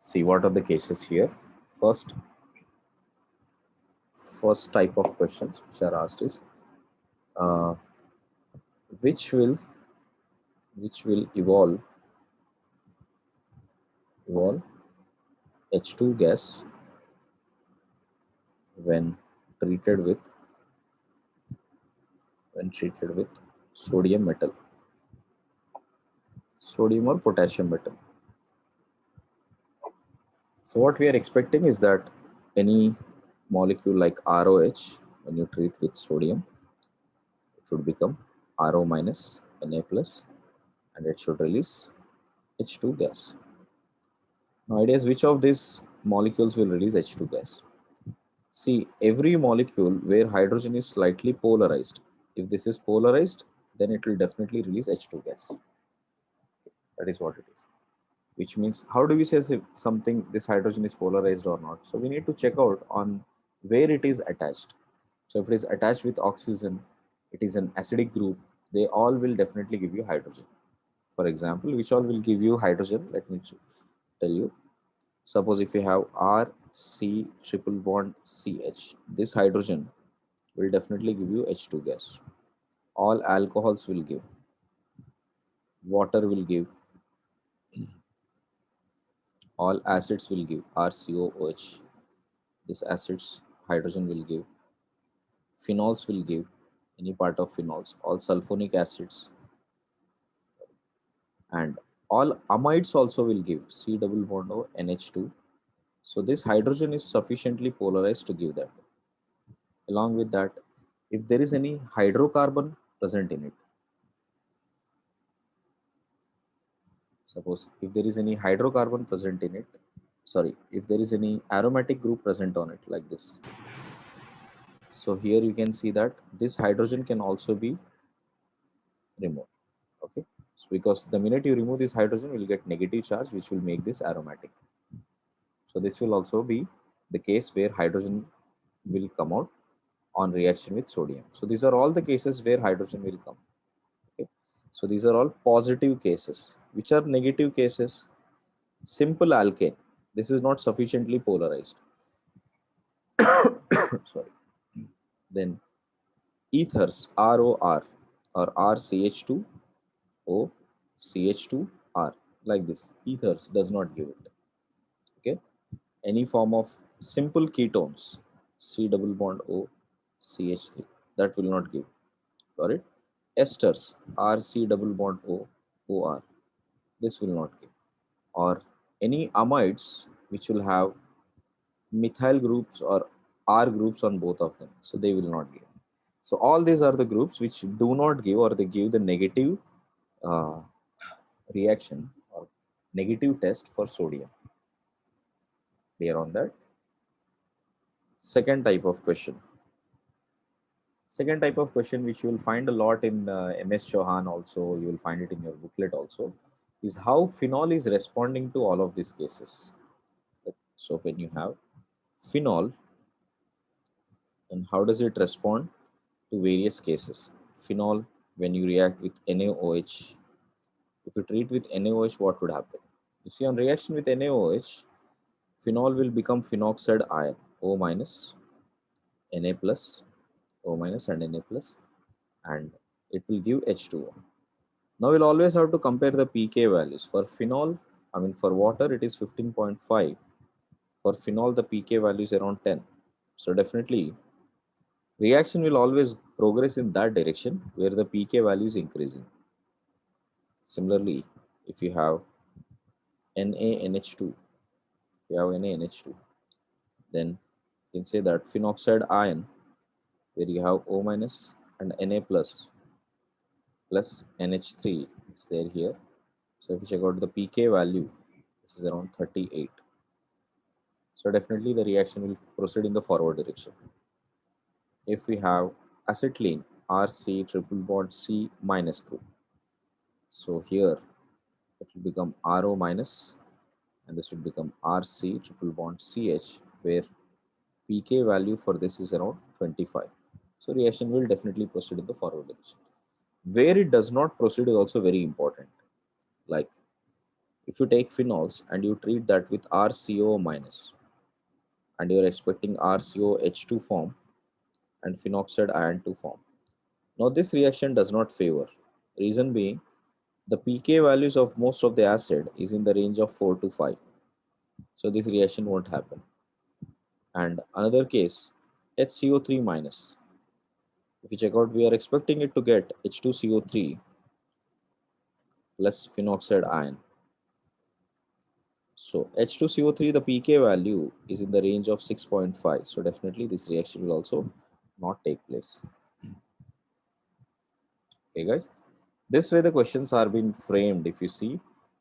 See what are the cases here. First, first type of questions which are asked is uh, which will evolve H2 gas when treated with sodium metal, sodium or potassium metal. So what we are expecting is that any molecule like ROH, when you treat with sodium, it should become RO minus Na plus, and it should release H2 gas. Now idea is which of these molecules will release H2 gas. See, every molecule where hydrogen is slightly polarized, if this is polarized, then it will definitely release H2 gas. That is what it is. Which means, how do we say if something, this hydrogen is polarized or not? So we need to check out on where it is attached. So if it is attached with oxygen, it is an acidic group, they all will definitely give you hydrogen. For example, which all will give you hydrogen? Let me tell you. Suppose if you have R, C, triple bond, CH, this hydrogen will definitely give you H2 gas. All alcohols will give, water will give, all acids will give RCOOH. This acids, hydrogen will give, phenols will give, any part of phenols, all sulfonic acids, and all amides also will give C double bond O NH2. So this hydrogen is sufficiently polarized to give that. Along with that, if there is any hydrocarbon present in it, suppose if there is any hydrocarbon present in it, sorry, if there is any aromatic group present on it like this. So here you can see that this hydrogen can also be removed. Okay, so because the minute you remove this hydrogen, you will get negative charge, which will make this aromatic. So this will also be the case where hydrogen will come out on reaction with sodium. So these are all the cases where hydrogen will come. Okay, so these are all positive cases. Which are negative cases? Simple alkane, this is not sufficiently polarized. Sorry. Then ethers, ROR or RCH2O, CH2R, like this. Ethers does not give it. Okay. Any form of simple ketones, C double bond O, CH3, that will not give. Got it? Esters, RC double bond O, OR, this will not give. Or any amides which will have methyl groups or R groups on both of them, so they will not give. So all these are the groups which do not give, or they give the negative uh, reaction or negative test for sodium. Clear on that? Second type of question. Second type of question which you will find a lot in MS Chauhan also, you will find it in your booklet also, is how phenol is responding to all of these cases. So when you have phenol, and how does it respond to various cases? Phenol, when you react with NaOH, if you treat with NaOH, what would happen? You see, on reaction with NaOH, phenol will become phenoxide ion, O minus, Na plus, O minus and Na plus, and it will give H2O. Now we'll always have to compare the pK values. For phenol, for water it is 15.5. For phenol the pK value is around 10. So definitely reaction will always progress in that direction where the pK value is increasing. Similarly, if you have NaNH2, then you can say that phenoxide ion where you have O minus and Na plus NH3 is there here. So if you check out the pK value, this is around 38. So definitely the reaction will proceed in the forward direction. If we have acetylene, RC triple bond C minus group, so here it will become RO minus, and this will become RC triple bond CH, where pK value for this is around 25. So reaction will definitely proceed in the forward direction. Where it does not proceed is also very important. Like If you take phenols and you treat that with RCO minus, and you're expecting RCOH to form and phenoxide ion to form. Now this reaction does not favor. Reason being, the pK values of most of the acid is in the range of 4 to 5. So this reaction won't happen. And another case, HCO3 minus. If you check out, we are expecting it to get H2CO3 plus phenoxide ion. So H2CO3, the pK value is in the range of 6.5. So definitely this reaction will also not take place. Okay, guys. This way the questions are being framed. If you see,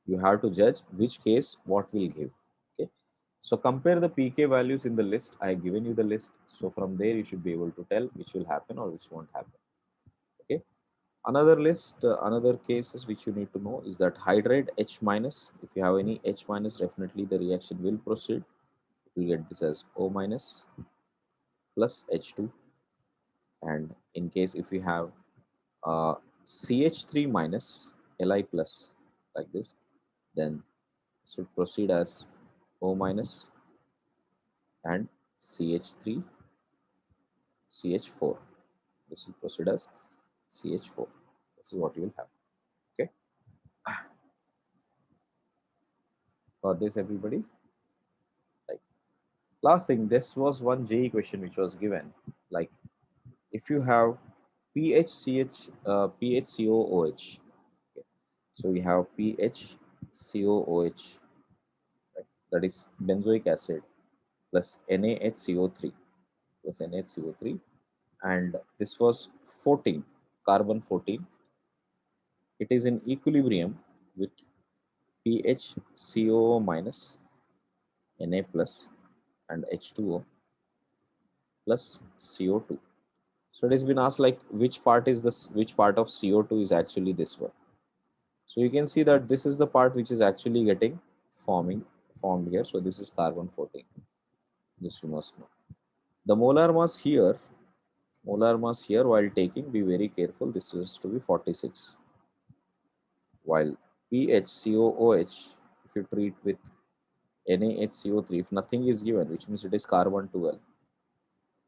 you have to judge which case what will give. Okay. So compare the pK values in the list. I have given you the list. So from there you should be able to tell which will happen or which won't happen. Okay. Another list, another cases which you need to know is that hydrate H minus. If you have any H minus, definitely the reaction will proceed. You will get this as O minus plus H2. And in case if you have CH3 minus Li plus like this, then this would proceed as O minus and CH3 CH4. This will proceed as CH4. This is what you will have. Okay. Got this, everybody? Like, last thing, this was one JE question which was given. Like, if you have PHCH, PHCOOH, okay. So we have PHCOOH, right? That is benzoic acid plus NaHCO3 plus NaHCO3, and this was 14, carbon 14. It is in equilibrium with PHCOO minus, Na plus, and H2O plus CO2. So it has been asked like which part is this, which part of CO2 is actually this one. So you can see that this is the part which is actually getting formed here. So this is carbon 14. This you must know. The molar mass here while taking, be very careful. This is to be 46. While PHCOOH, if you treat with NaHCO3, if nothing is given, which means it is carbon 12.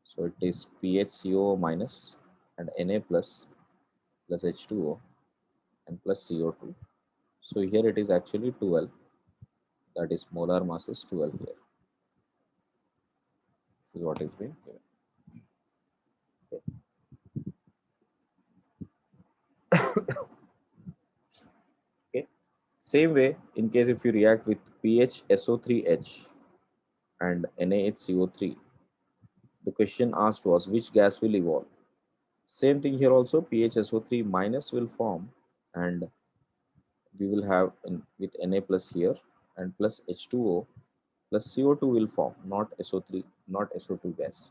So it is PHCO minus and Na plus plus H2O and plus CO2. So here it is actually 12. That is molar mass is 12 here. This is what is being given. Okay. Same way, in case if you react with PHSO3H and NaHCO3, the question asked was which gas will evolve. Same thing here also, PHSO3 minus will form, and we will have with Na plus here and plus H2O plus CO2 will form, not SO3, not SO2 gas.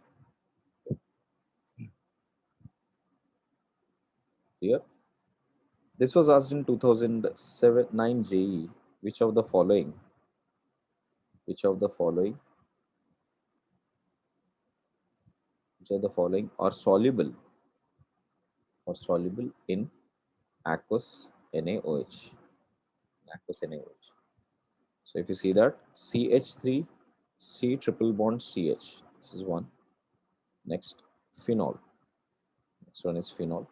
Here, this was asked in 2007-9 JE. Which of the following? Which of the following? Which of the following are soluble in aqueous NaOH? Aqueous NaOH. So if you see that CH3 C triple bond CH, this is one. Next, phenol. Next one is phenol.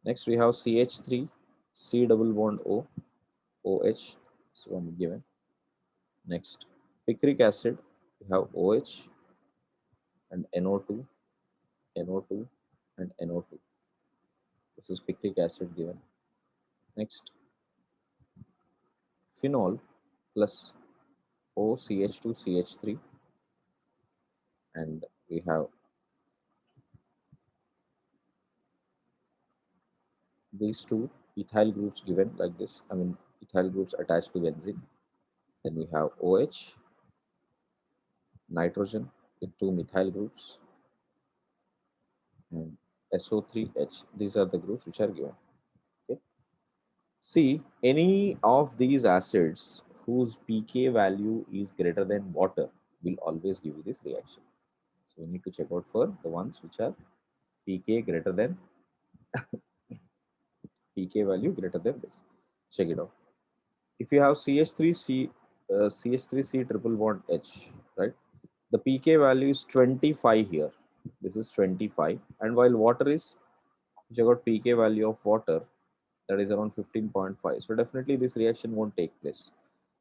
Next we have CH3 C double bond O OH. So one given. Next, picric acid. We have OH and NO2, NO2 and NO2. This is picric acid given. Next, phenol plus OCH2CH3, and we have these two ethyl groups given like this. I mean, ethyl groups attached to benzene. Then we have OH, nitrogen with two methyl groups, and SO3H. These are the groups which are given. Okay. See, any of these acids whose pK value is greater than water will always give you this reaction. So we need to check out for the ones which are pK greater than pK value greater than this. Check it out. If you have CH3C triple bond H, right? The pK value is 25 here. This is 25, and while water is, if you got pK value of water, that is around 15.5. So definitely this reaction won't take place.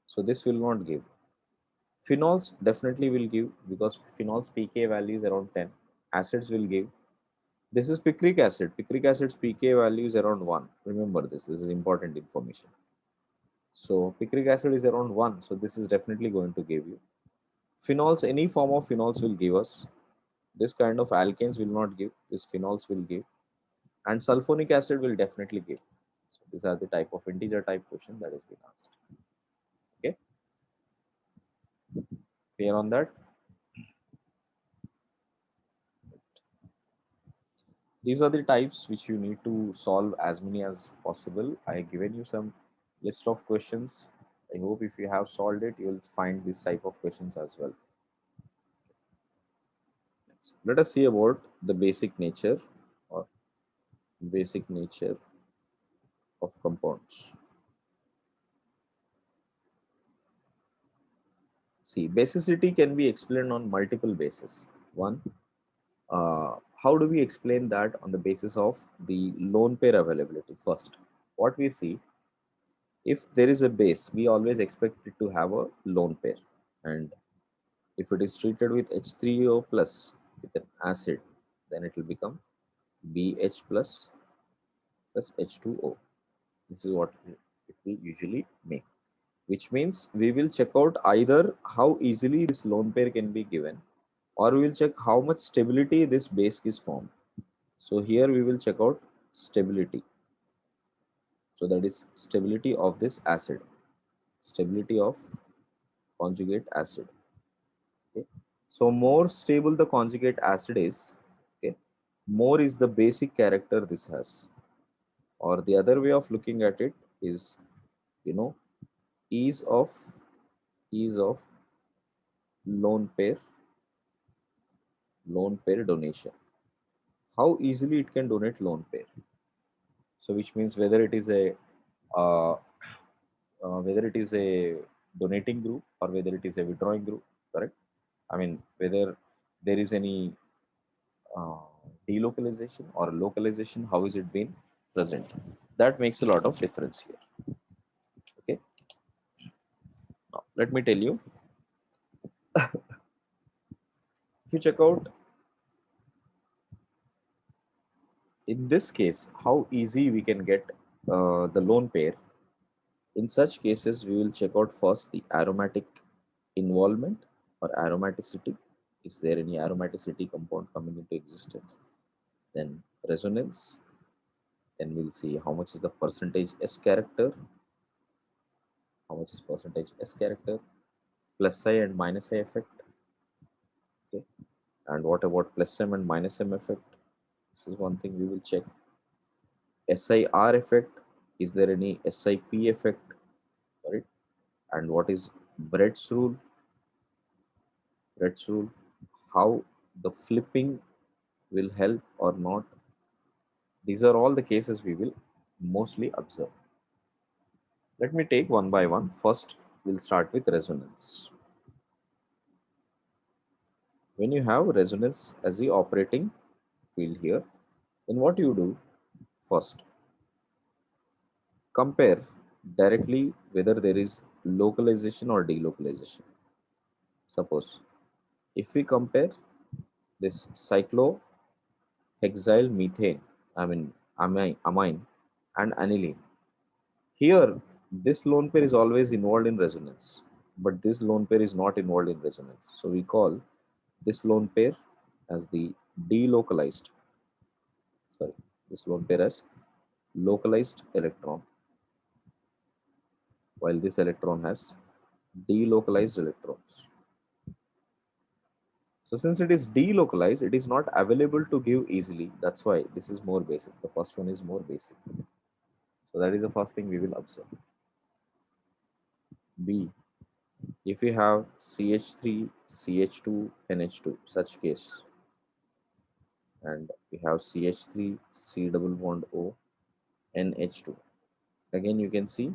So this will not give. Phenols definitely will give, because phenols pK value is around 10. Acids will give. This is picric acid. Picric acid's pK value is around 1. Remember this. This is important information. So picric acid is around 1. So this is definitely going to give you. Phenols, any form of phenols will give us. This kind of alkanes will not give. This phenols will give. And sulfonic acid will definitely give. So these are the type of integer type question that has been asked. Okay, clear on that? These are the types which you need to solve as many as possible. I have given you some list of questions. I hope if you have solved it, you will find this type of questions as well. Next, let us see about the or basic nature of compounds. See, basicity can be explained on multiple bases. One, how do we explain that on the basis of the lone pair availability? First, what we see, if there is a base, we always expect it to have a lone pair. And if it is treated with H3O plus with an acid, then it will become BH plus H2O. This is what it will usually make, which means we will check out either how easily this lone pair can be given, or we will check how much stability this base is formed. So here we will check out stability. So that is stability of this acid, stability of conjugate acid. Okay. So more stable the conjugate acid is, okay, more is the basic character this has. Or the other way of looking at it is, you know, ease of ease of lone pair donation. How easily it can donate lone pair. So which means uh, whether it is a donating group or whether it is a withdrawing group, correct? I mean, whether there is any uh, delocalization or localization, how is it being present? That makes a lot of difference here. Okay. Now, let me tell you, if you check out in this case, how easy we can get the lone pair. In such cases, we will check out first the aromatic involvement or aromaticity. Is there any aromaticity compound coming into existence? Then resonance. Then we'll see how much is the percentage S character, how much is percentage S character, plus I and minus I effect. Okay. And what about plus M and minus M effect? This is one thing we will check. SIR effect. Is there any SIP effect? Right? And what is Brett's rule? Brett's rule. How the flipping will help or not. These are all the cases we will mostly observe. Let me take one by one. First, we'll start with resonance. When you have resonance as the operating field here, then what you do first, compare directly whether there is localization or delocalization. Suppose if we compare this cyclohexyl methane, I mean amine and aniline. Here, this lone pair is always involved in resonance, but this lone pair is not involved in resonance. So we call this lone pair as the delocalized, sorry, this lone pair as localized electron, while this electron has delocalized electrons. So since it is delocalized, it is not available to give easily. That's why this is more basic. The first one is more basic. So that is the first thing we will observe. B, if we have CH3, CH2, NH2, such case, and we have CH3, C double bond O, NH2. Again, you can see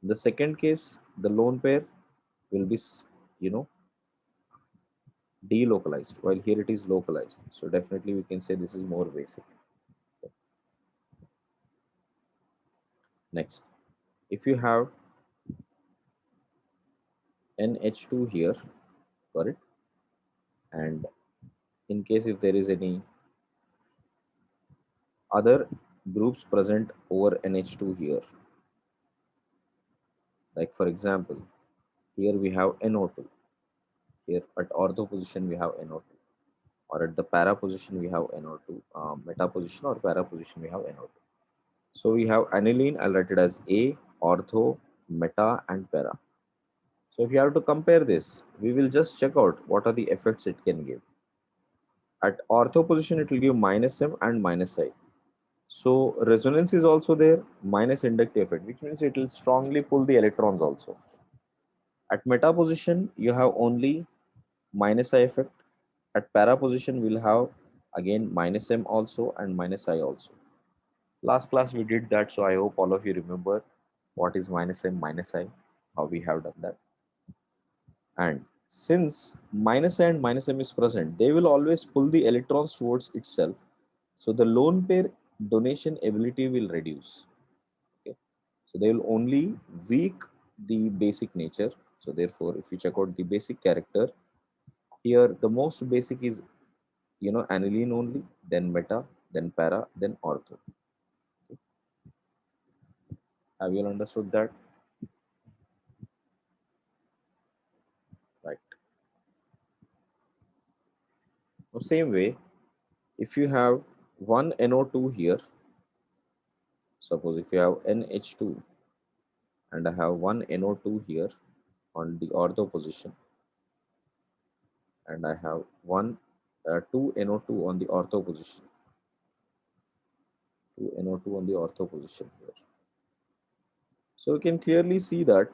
In the second case, the lone pair will be, you know, delocalized, while here it is localized. So definitely we can say this is more basic. Next, if you have NH2 here, got it? And in case if there is any other groups present over NH2 here, like for example, here we have NO2, here at ortho position we have NO2, or at the para position we have NO2, meta position or para position we have NO2. So we have aniline, I'll write it as A, ortho, meta and para. So if you have to compare this, we will just check out what are the effects it can give. At ortho position, it will give minus M and minus I. So resonance is also there, minus inductive effect, which means it will strongly pull the electrons also. At meta position, you have only minus I effect. At para position, we'll have again minus M also and minus I also. Last class we did that, so I hope all of you remember what is minus M, minus I, how we have done that. And since minus I and minus M is present, they will always pull the electrons towards itself. So the lone pair donation ability will reduce. Okay. So they will only weak the basic nature. So therefore, if you check out the basic character, here the most basic is, you know, aniline only, then meta, then para, then ortho. Okay. Have you all understood that? Right. Now, same way, if you have one NO2 here, suppose if you have NH2 and I have one NO2 here on the ortho position, and I have one 2 NO2 on the ortho position, 2 NO2 on the ortho position here. So we can clearly see that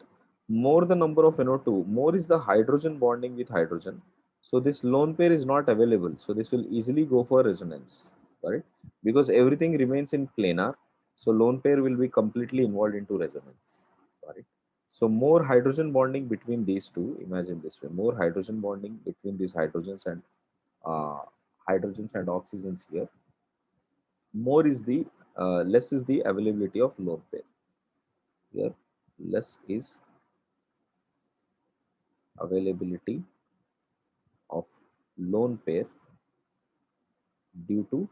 more the number of NO2, more is the hydrogen bonding with hydrogen. So this lone pair is not available. So this will easily go for resonance, right? Because everything remains in planar. So lone pair will be completely involved into resonance, right? So more hydrogen bonding between these two. Imagine this way: more hydrogen bonding between these uh, hydrogens and oxygens here. More is the less is the availability of lone pair. Here, less is availability of lone pair due to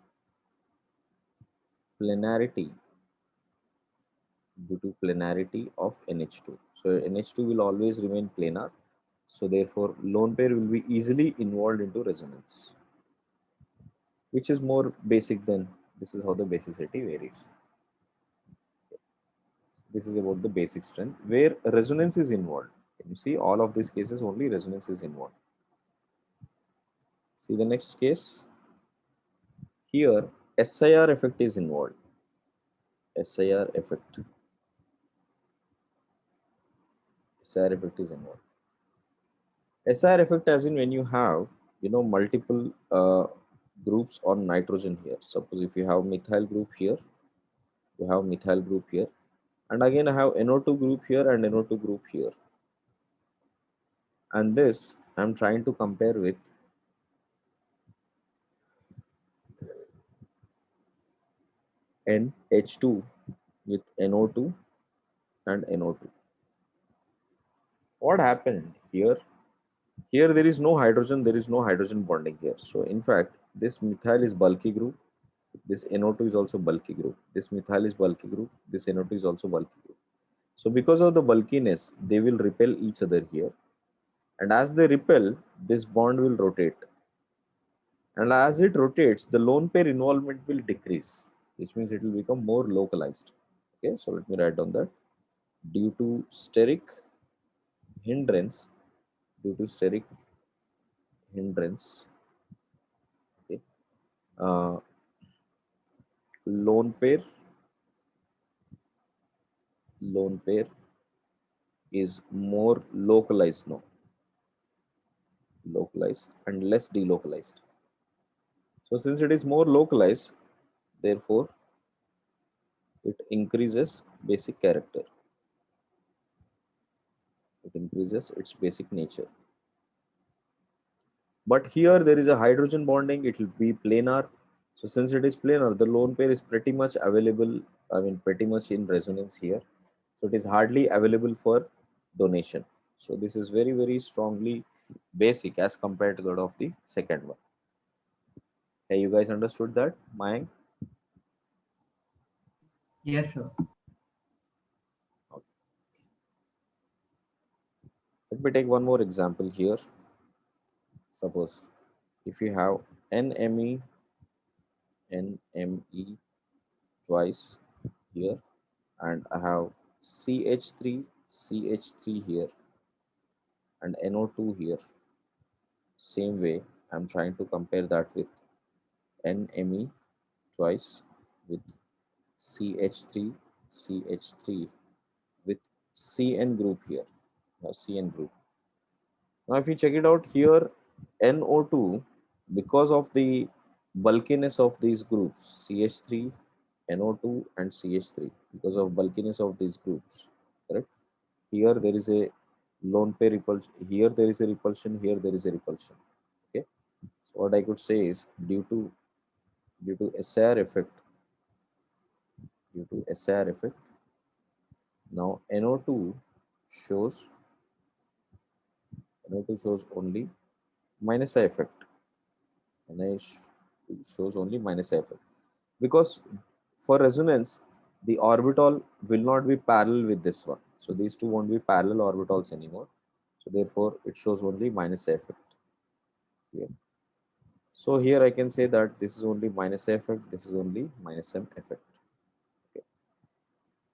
planarity of NH2. So NH2 will always remain planar. So therefore, lone pair will be easily involved into resonance, which is more basic than this is how the basicity varies. This is about the basic strength where resonance is involved. Can you see all of these cases only resonance is involved? See the next case. Here, SIR effect is involved. SIR effect. SIR effect is involved. SIR effect as in when you have, you know, multiple groups on nitrogen here. Suppose if you have methyl group here, you have methyl group here, and again I have NO2 group here and NO2 group here. And this I'm trying to compare with NH2 with NO2 and NO2. What happened here? Here there is no hydrogen, there is no hydrogen bonding here. So in fact, this methyl is bulky group, this NO2 is also bulky group, this methyl is bulky group, this NO2 is also bulky group. So because of the bulkiness, they will repel each other here. And as they repel, this bond will rotate. And as it rotates, the lone pair involvement will decrease, which means it will become more localized. Okay, so let me write down that. Due to steric hindrance, due to steric hindrance, okay, uh, lone pair lone pair is more localized now, localized and less delocalized. So since it is more localized, therefore it increases basic character. increases its basic nature. But here there is a hydrogen bonding, it will be planar. So since it is planar, the lone pair is pretty much available, I mean pretty much in resonance here. So it is hardly available for donation. So this is very, very strongly basic as compared to that of the second one. Okay, you guys understood that, Mayank? Yes, sir. Okay. Let me take one more example here. Suppose if you have NMe, NMe twice here, and I have CH3, CH3 here, and NO2 here. Same way, I'm trying to compare that with NMe twice with CH3, CH3 with CN group here. Now CN group. Now if you check it out here, NO2, because of the bulkiness of these groups, CH3, NO2 and CH3, because of bulkiness of these groups, correct? Here there is a lone pair repulsion, here there is a repulsion, here there is a repulsion. Okay. So what I could say is due to SIR effect, due to SIR effect, now shows NO2 shows only minus I effect. Shows only minus I effect. Because for resonance, the orbital will not be parallel with this one. So these two won't be parallel orbitals anymore. So therefore it shows only minus I effect here. So here I can say that this is only minus I effect, this is only minus M effect. Okay.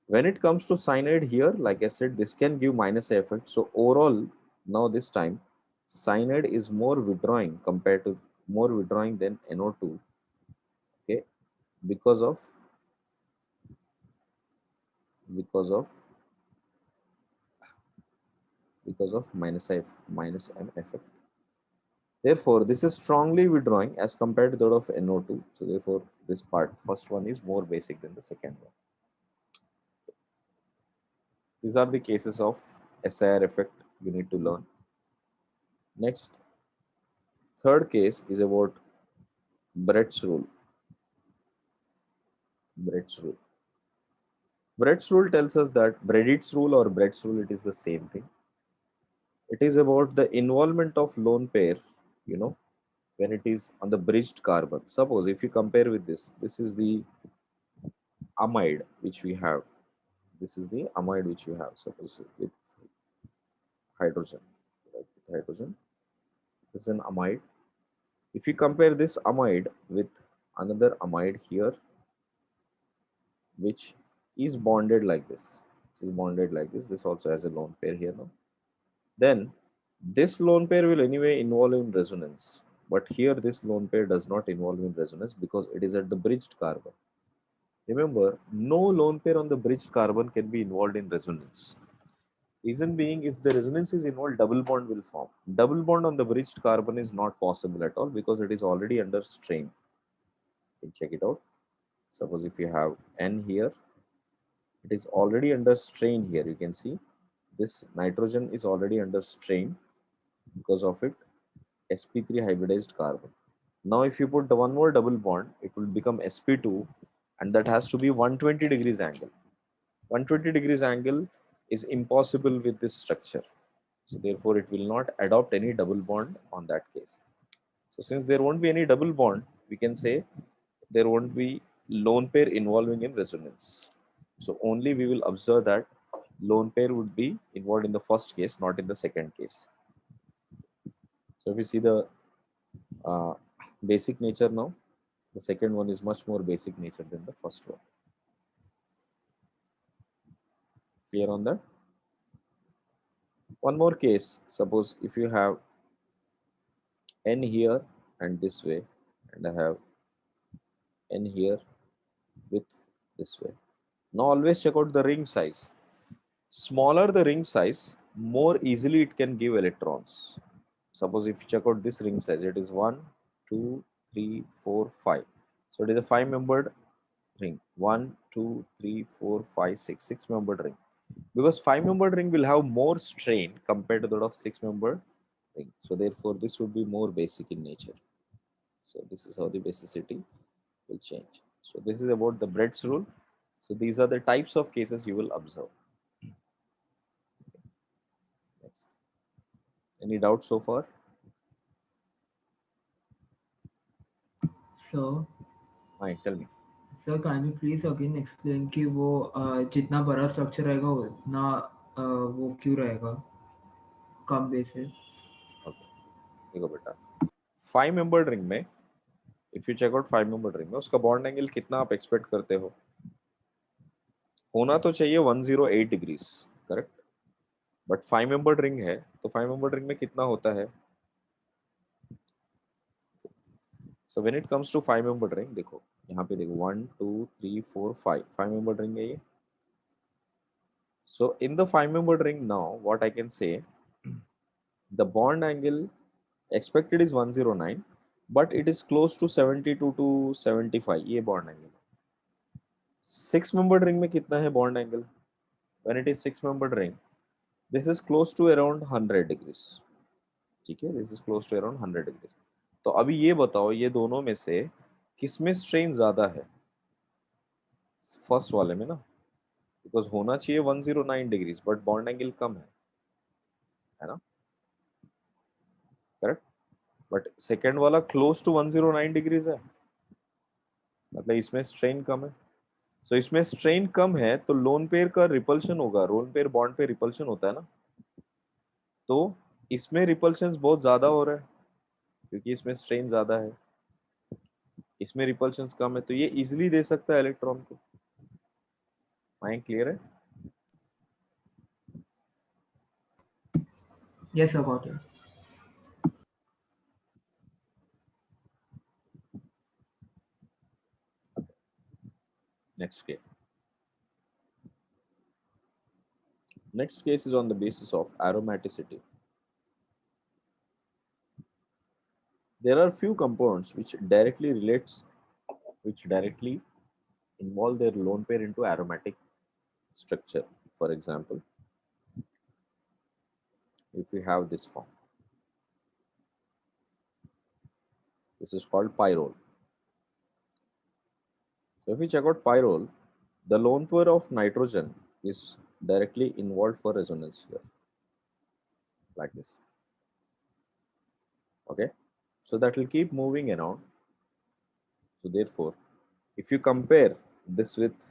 When it comes to cyanide here, like I said, this can give minus I effect. So overall, now this time, cyanide is more withdrawing compared to more withdrawing than NO2. Okay, because of because of because of minus M effect. Therefore, this is strongly withdrawing as compared to that of NO2. So therefore, this part, first one is more basic than the second one. These are the cases of SIR effect you need to learn. Next, third case is about Brett's rule. Brett's rule. Brett's rule tells us that Brett's rule or Brett's rule, it is the same thing. It is about the involvement of lone pair, you know, when it is on the bridged carbon. Suppose if you compare with this is the amide which we have. This is the amide which we have. Suppose with hydrogen, right? With hydrogen, this is an amide. If you compare this amide with another amide here, which is bonded like this, this is bonded like this also has a lone pair here now. Then this lone pair will anyway involve in resonance. But here this lone pair does not involve in resonance because it is at the bridged carbon. Remember, no lone pair on the bridged carbon can be involved in resonance. Reason being, if the resonance is involved, double bond will form. Double bond on the bridged carbon is not possible at all because it is already under strain. You can check it out. Suppose if you have N here, it is already under strain here. You can see this nitrogen is already under strain because of it sp3 hybridized carbon. Now if you put the one more double bond, it will become sp2 and that has to be 120 degrees angle. 120 degrees angle is impossible with this structure. So therefore it will not adopt any double bond on that case. So since there won't be any double bond, we can say there won't be lone pair involving in resonance. So only we will observe that lone pair would be involved in the first case, not in the second case. So if you see the uh, basic nature now, the second one is much more basic nature than the first one. Clear on that? One more case, suppose if you have N here and this way, and I have N here with this way. Now always check out the ring size. Smaller the ring size, more easily it can give electrons. Suppose if you check out this ring size, it is 1, 2, 3, 4, 5. So it is a 5-membered ring. 1, 2, 3, 4, 5, 6, 6-membered ring. because 5-membered ring will have more strain compared to that of 6-membered ring. So therefore, this would be more basic in nature. So this is how the basicity will change. So this is about the Brett's rule. So these are the types of cases you will observe. Next. Any doubts so far? So Fine, tell me. Sir can you please again explain कि वो जितना बड़ा structure रहेगा उतना वो क्यों रहेगा कम basis Okay. देखो बेटा, 5-membered ring में, if you check out 5-membered ring में, उसका बॉन्ड एंगल कितना आप एक्सपेक्ट करते हो? होना तो चाहिए 108 degrees, correct? But 5-membered ring है, तो 5-membered रिंग में कितना होता है? So when it comes to 5-membered ring, देखो यहाँ पे देखो 1 2 3 4 5 5-membered रिंग है ये. So in the 5-membered ring now, what I can say, the bond angle expected is 109, but it is close to 72 to 75. ये bond angle. 6-membered ring में कितना है bond angle? When it is 6-membered ring, this is close to around 100 degrees. ठीक है, this is close to around 100 degrees. तो अभी ये बताओ, ये दोनों में से किसमें स्ट्रेन ज्यादा है? फर्स्ट वाले में ना, बिकॉज होना चाहिए 109 डिग्रीज बट बॉन्ड एंगल कम है ना, करेक्ट? बट सेकेंड वाला क्लोज टू 109 डिग्रीज है, मतलब इसमें स्ट्रेन कम है. सो इसमें स्ट्रेन कम है तो लोन पेयर का रिपल्शन होगा, लोन पेयर बॉन्ड पे रिपल्शन होता है ना, तो इसमें रिपल्शन बहुत ज्यादा हो रहा है क्योंकि इसमें स्ट्रेन ज्यादा है, इसमें रिपल्शन कम है, तो ये इजिली दे सकता है इलेक्ट्रॉन को. माइंड क्लियर है? Yes sir got it next case. Next case is on the basis of aromaticity. There are few compounds which directly involve their lone pair into aromatic structure. For example, if we have this form, this is called pyrrole. So if we check out pyrrole, the lone pair of nitrogen is directly involved for resonance here, like this. Okay, so that will keep moving around. So therefore, if you compare this with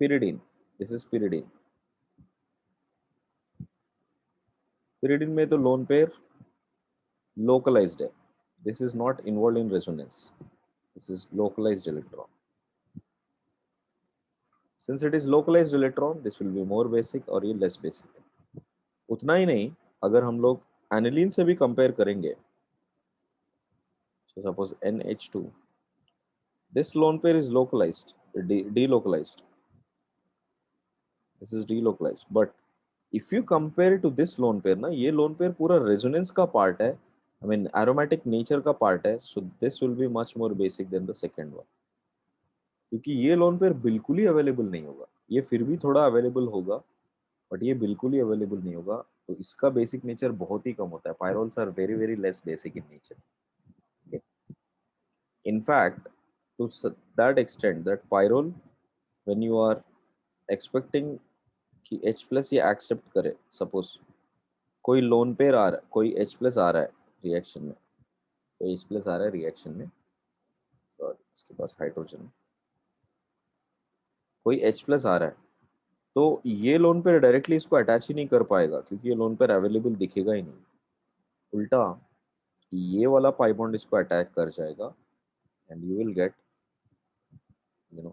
pyridine, this is pyridine. Pyridine में तो lone pair localized है. This is not involved in resonance. This is localized electron. Since it is localized electron, this will be more basic और ये less basic है. उतना ही नहीं, अगर हम लोग aniline से भी compare करेंगे, so suppose NH2, this lone pair is localized, delocalized. This is delocalized. But if you compare to this lone pair ना, ये lone pair पूरा resonance का part है, I mean aromatic nature का part है, so this will be much more basic than the second one. क्योंकि ये lone pair बिल्कुल ही अवेलेबल नहीं होगा, ये फिर भी थोड़ा अवेलेबल होगा बट ये बिल्कुल ही अवेलेबल नहीं होगा, तो इसका बेसिक नेचर बहुत ही कम होता है. Pyrroles are very very less basic in nature. In fact to that extent that pyrrole when you are expecting कि H प्लस ये एक्सेप्ट करे, सपोज कोई लोन पेयर आ रहा है, कोई H प्लस आ रहा है रिएक्शन में, कोई H प्लस आ रहा है रिएक्शन में और इसके पास हाइड्रोजन, कोई H प्लस आ रहा है, तो ये लोन पेयर डायरेक्टली इसको अटैच ही नहीं कर पाएगा क्योंकि ये लोन पेयर अवेलेबल दिखेगा ही नहीं. उल्टा ये वाला पाई बॉन्ड इसको अटैक कर जाएगा and you will get you know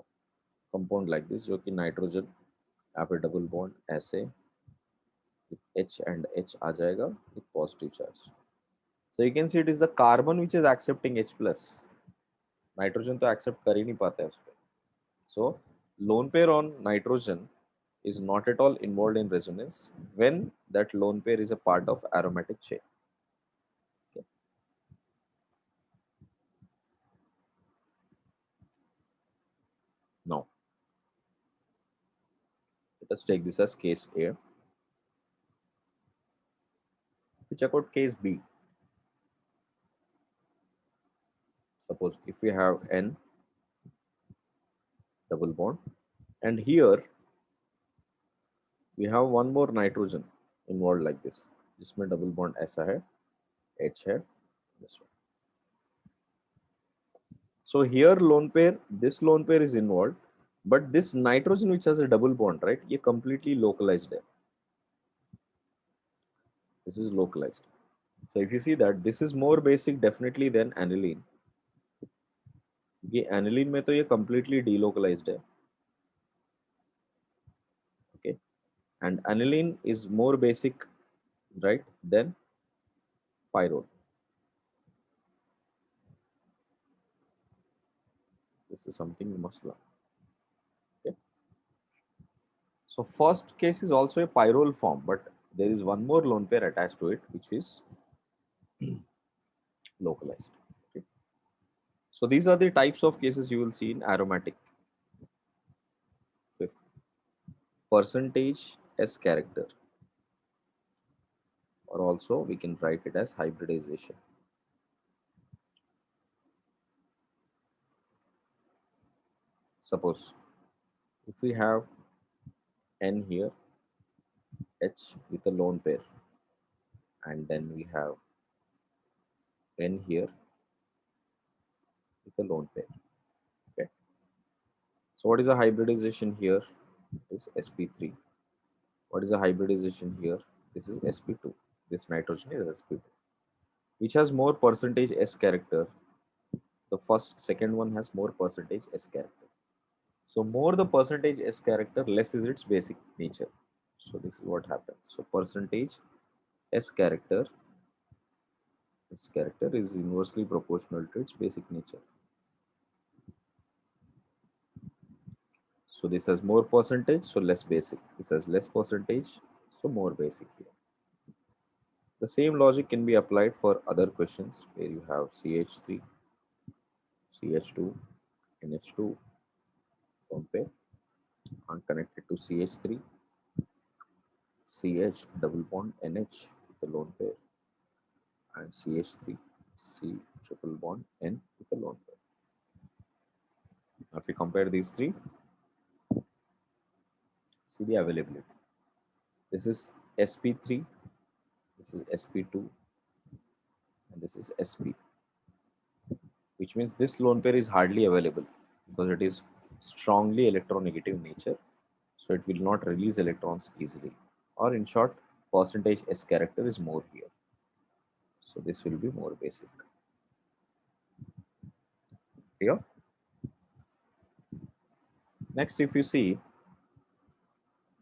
compound like this, जो कि नाइट्रोजन यहाँ पे डबल बॉन्ड ऐसे H एंड H आ जाएगा with positive charge. So you can see it is the carbon which is accepting H plus. Nitrogen तो accept कर ही नहीं पाता है उस पर. So lone pair on nitrogen is not at all involved in resonance when that lone pair is a part of aromatic chain. Okay. Now, Let us take this as case A. If we check out case B, suppose if we have N double bond, and here we have one more nitrogen involved like this. जिसमें double bond ऐसा है, H है, this one. So here lone pair, this lone pair is involved, but this nitrogen which has a double bond, right? ये completely localized है. This is localized. So if you see that this is more basic definitely than aniline. ये aniline में तो ये completely delocalized है. Okay, and aniline is more basic, right, than pyrrole. This is something you must learn. Okay. So first case is also a pyrrole form, but there is one more lone pair attached to it, which is localized. Okay. So these are the types of cases you will see in aromatic. Fifth, percentage S character, or also we can write it as hybridization. Suppose if we have N here, H with a lone pair, and then we have N here with a lone pair. Okay. So what is a hybridization here? It is sp3. What is a hybridization here? This is sp2. This nitrogen is sp2. Which has more percentage S character? The second one has more percentage S character. So more the percentage S character, less is its basic nature. So this is what happens. So percentage S character is inversely proportional to its basic nature. So this has more percentage, so less basic. This has less percentage, so more basic here. The same logic can be applied for other questions where you have CH3, CH2, NH2, lone pair, unconnected to CH3, CH double bond NH with a lone pair, and CH3, C triple bond N with a lone pair. Now if we compare these three, see the availability. This is sp3, this is sp2, and this is sp, which means this lone pair is hardly available because it is strongly electronegative nature, so it will not release electrons easily, or in short, percentage S character is more here, so this will be more basic here. Next, if you see,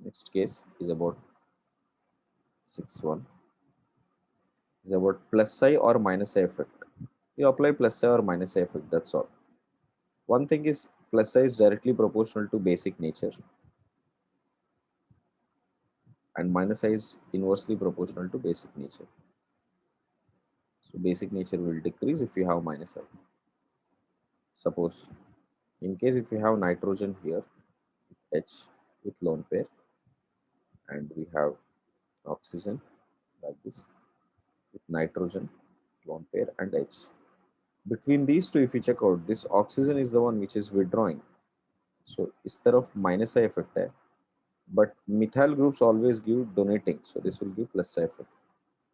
next case is about 6.1, is about plus I or minus I effect. You apply plus I or minus I effect, that's all. One thing is plus I is directly proportional to basic nature, and minus I is inversely proportional to basic nature. So basic nature will decrease if you have minus I. Suppose in case if you have nitrogen here, H with lone pair, and we have oxygen like this with nitrogen, lone pair, and H. Between these two, if you check out, this oxygen is the one which is withdrawing. So इस तरफ minus I effect है, but methyl groups always give donating. So this will give plus I effect.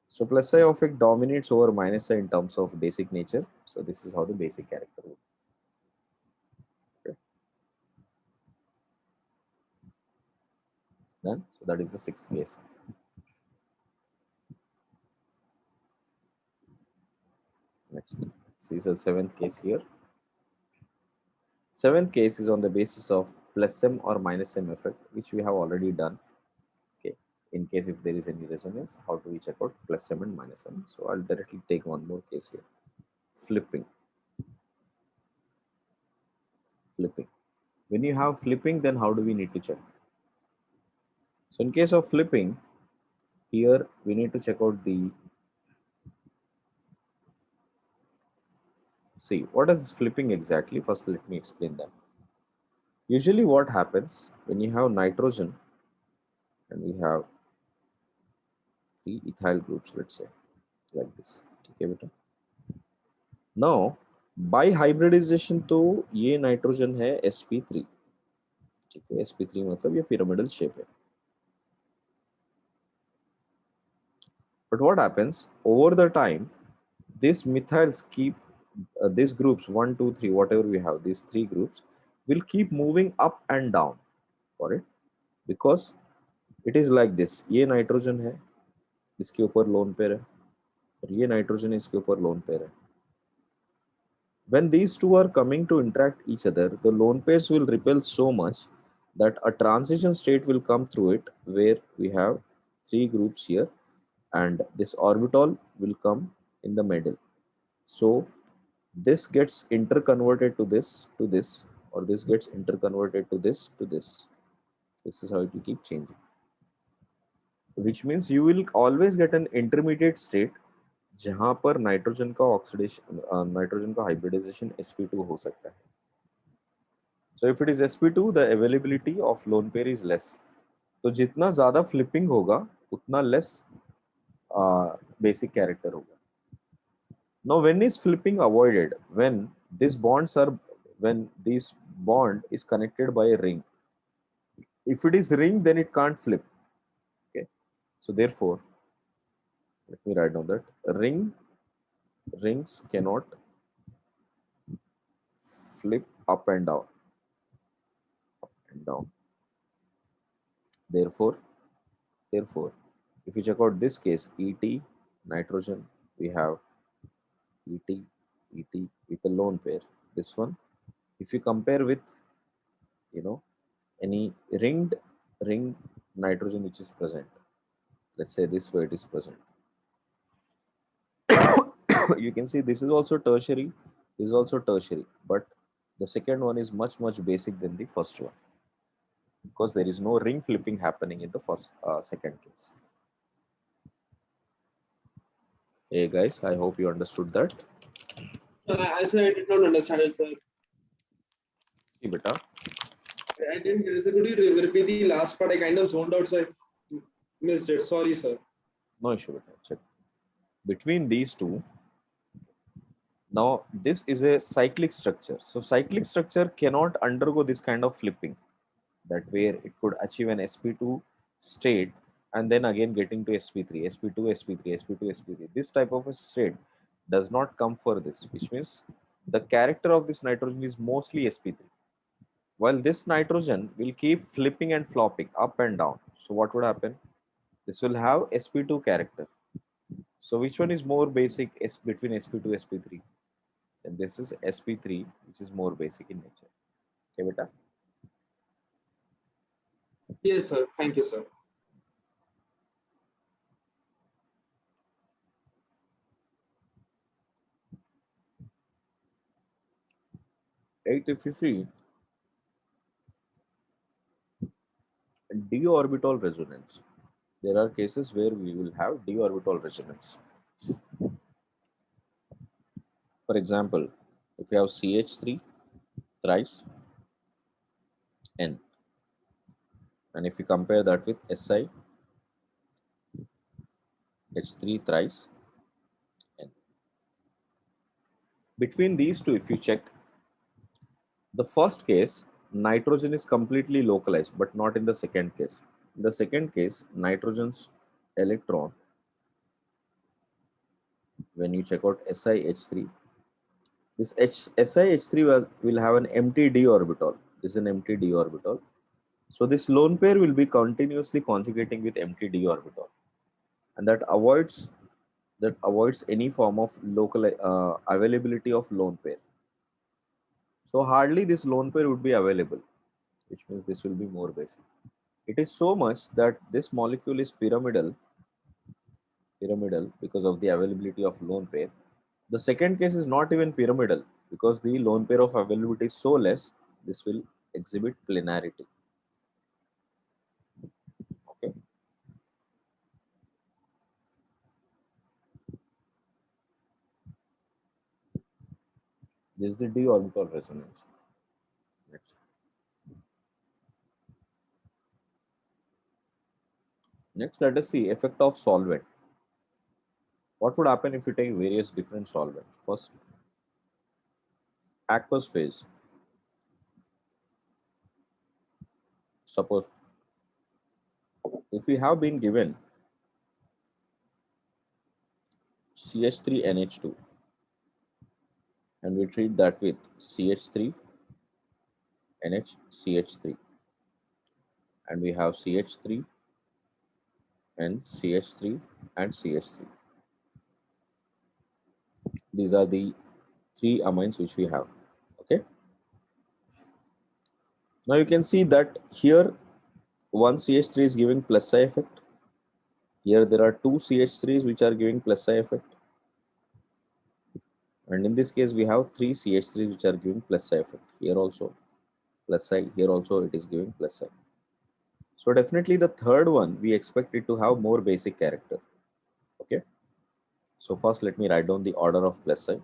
So plus I effect dominates over minus I in terms of basic nature. So this is how the basic character will. Okay. Done. So that is the sixth case. Next, this is the seventh case here. Seventh case is on the basis of plus M or minus M effect, which we have already done. Okay. In case if there is any resonance, how do we check out plus M and minus M? So I'll directly take one more case here. Flipping. Flipping. When you have flipping, then how do we need to check? So in case of flipping, here we need to check out the, see, what is flipping exactly? First, let me explain that. Usually what happens when you have nitrogen and we have three ethyl groups, let's say, like this. Okay, beta. Now by hybridization तो ये nitrogen है sp3, ठीक है, sp3 मतलब ये pyramidal shape है. But what happens over the time, these methyls keep these groups 1 2 3 whatever we have, these three groups will keep moving up and down for it, because it is like this. ये nitrogen है, इसके ऊपर lone pair है, और ये nitrogen इसके ऊपर lone pair है. When these two are coming to interact each other, the lone pairs will repel so much that a transition state will come through it where we have three groups here and this orbital will come in the middle. So this gets interconverted to this, or this gets interconverted to this to this. This is how it will keep changing. Which means you will always get an intermediate state जहां पर nitrogen का oxidation, nitrogen का hybridisation sp2 हो सकता है. So if it is sp2, the availability of lone pair is less. तो जितना ज्यादा फ्लिपिंग होगा उतना लेस बेसिक कैरेक्टर होगा. Now when is flipping avoided? When these bonds are, when this bond is connected by a ring. If it is ring, then it can't flip. Okay. So therefore, let me write down that rings cannot flip up and down. Up and down. Therefore, if you check out this case, Et nitrogen, we have Et with a lone pair. This one, if you compare with, you know, any ring nitrogen which is present, let's say this way it is present, you can see this is also tertiary, this is also tertiary, but the second one is much basic than the first one, because there is no ring flipping happening in the second case. Hey guys, I hope you understood that. Sir, I did not understand it, sir. See, beta. I didn't get it. Sir, could you repeat the last part? I kind of zoned out, so I missed it. Sorry, sir. No issue, beta. Check. Between these two, now this is a cyclic structure. So cyclic structure cannot undergo this kind of flipping, that where it could achieve an sp2 state and then again getting to sp3, sp2, sp3, sp2, sp3. This type of a state does not come for this, which means the character of this nitrogen is mostly sp3, while this nitrogen will keep flipping and flopping up and down. So what would happen? This will have sp2 character. So which one is more basic between sp2 sp3? And this is sp3, which is more basic in nature. Okay, beta. Yes, sir. Thank you, sir. Right, if you see d orbital resonance, there are cases where we will have d orbital resonance. For example, if you have CH3 thrice N, and if you compare that with Si H3 thrice N. Between these two, if you check, the first case, nitrogen is completely localized, but not in the second case. In the second case, nitrogen's electron, when you check out SiH3, this SiH3 will have an empty d orbital. This is an empty d orbital. So this lone pair will be continuously conjugating with empty d orbital, and that avoids any form of local availability of lone pair. So hardly this lone pair would be available, which means this will be more basic. It is so much that this molecule is pyramidal because of the availability of lone pair. The second case is not even pyramidal because the lone pair of availability is so less, this will exhibit planarity. Okay. This is the d orbital resonance. Next. Next, let us see effect of solvent. What would happen if you take various different solvents? First, aqueous phase. Suppose if we have been given CH3NH2 and we treat that with CH3NHCH3 and we have CH3 and CH3 and CH3. These are the three amines which we have. Okay. Now you can see that here one CH3 is giving plus psi effect. Here there are two CH3s which are giving plus psi effect. And in this case we have three CH3s which are giving plus psi effect. Here also plus psi, here also it is giving plus psi. So definitely the third one we expect it to have more basic character. Okay. So first let me write down the order of plus psi.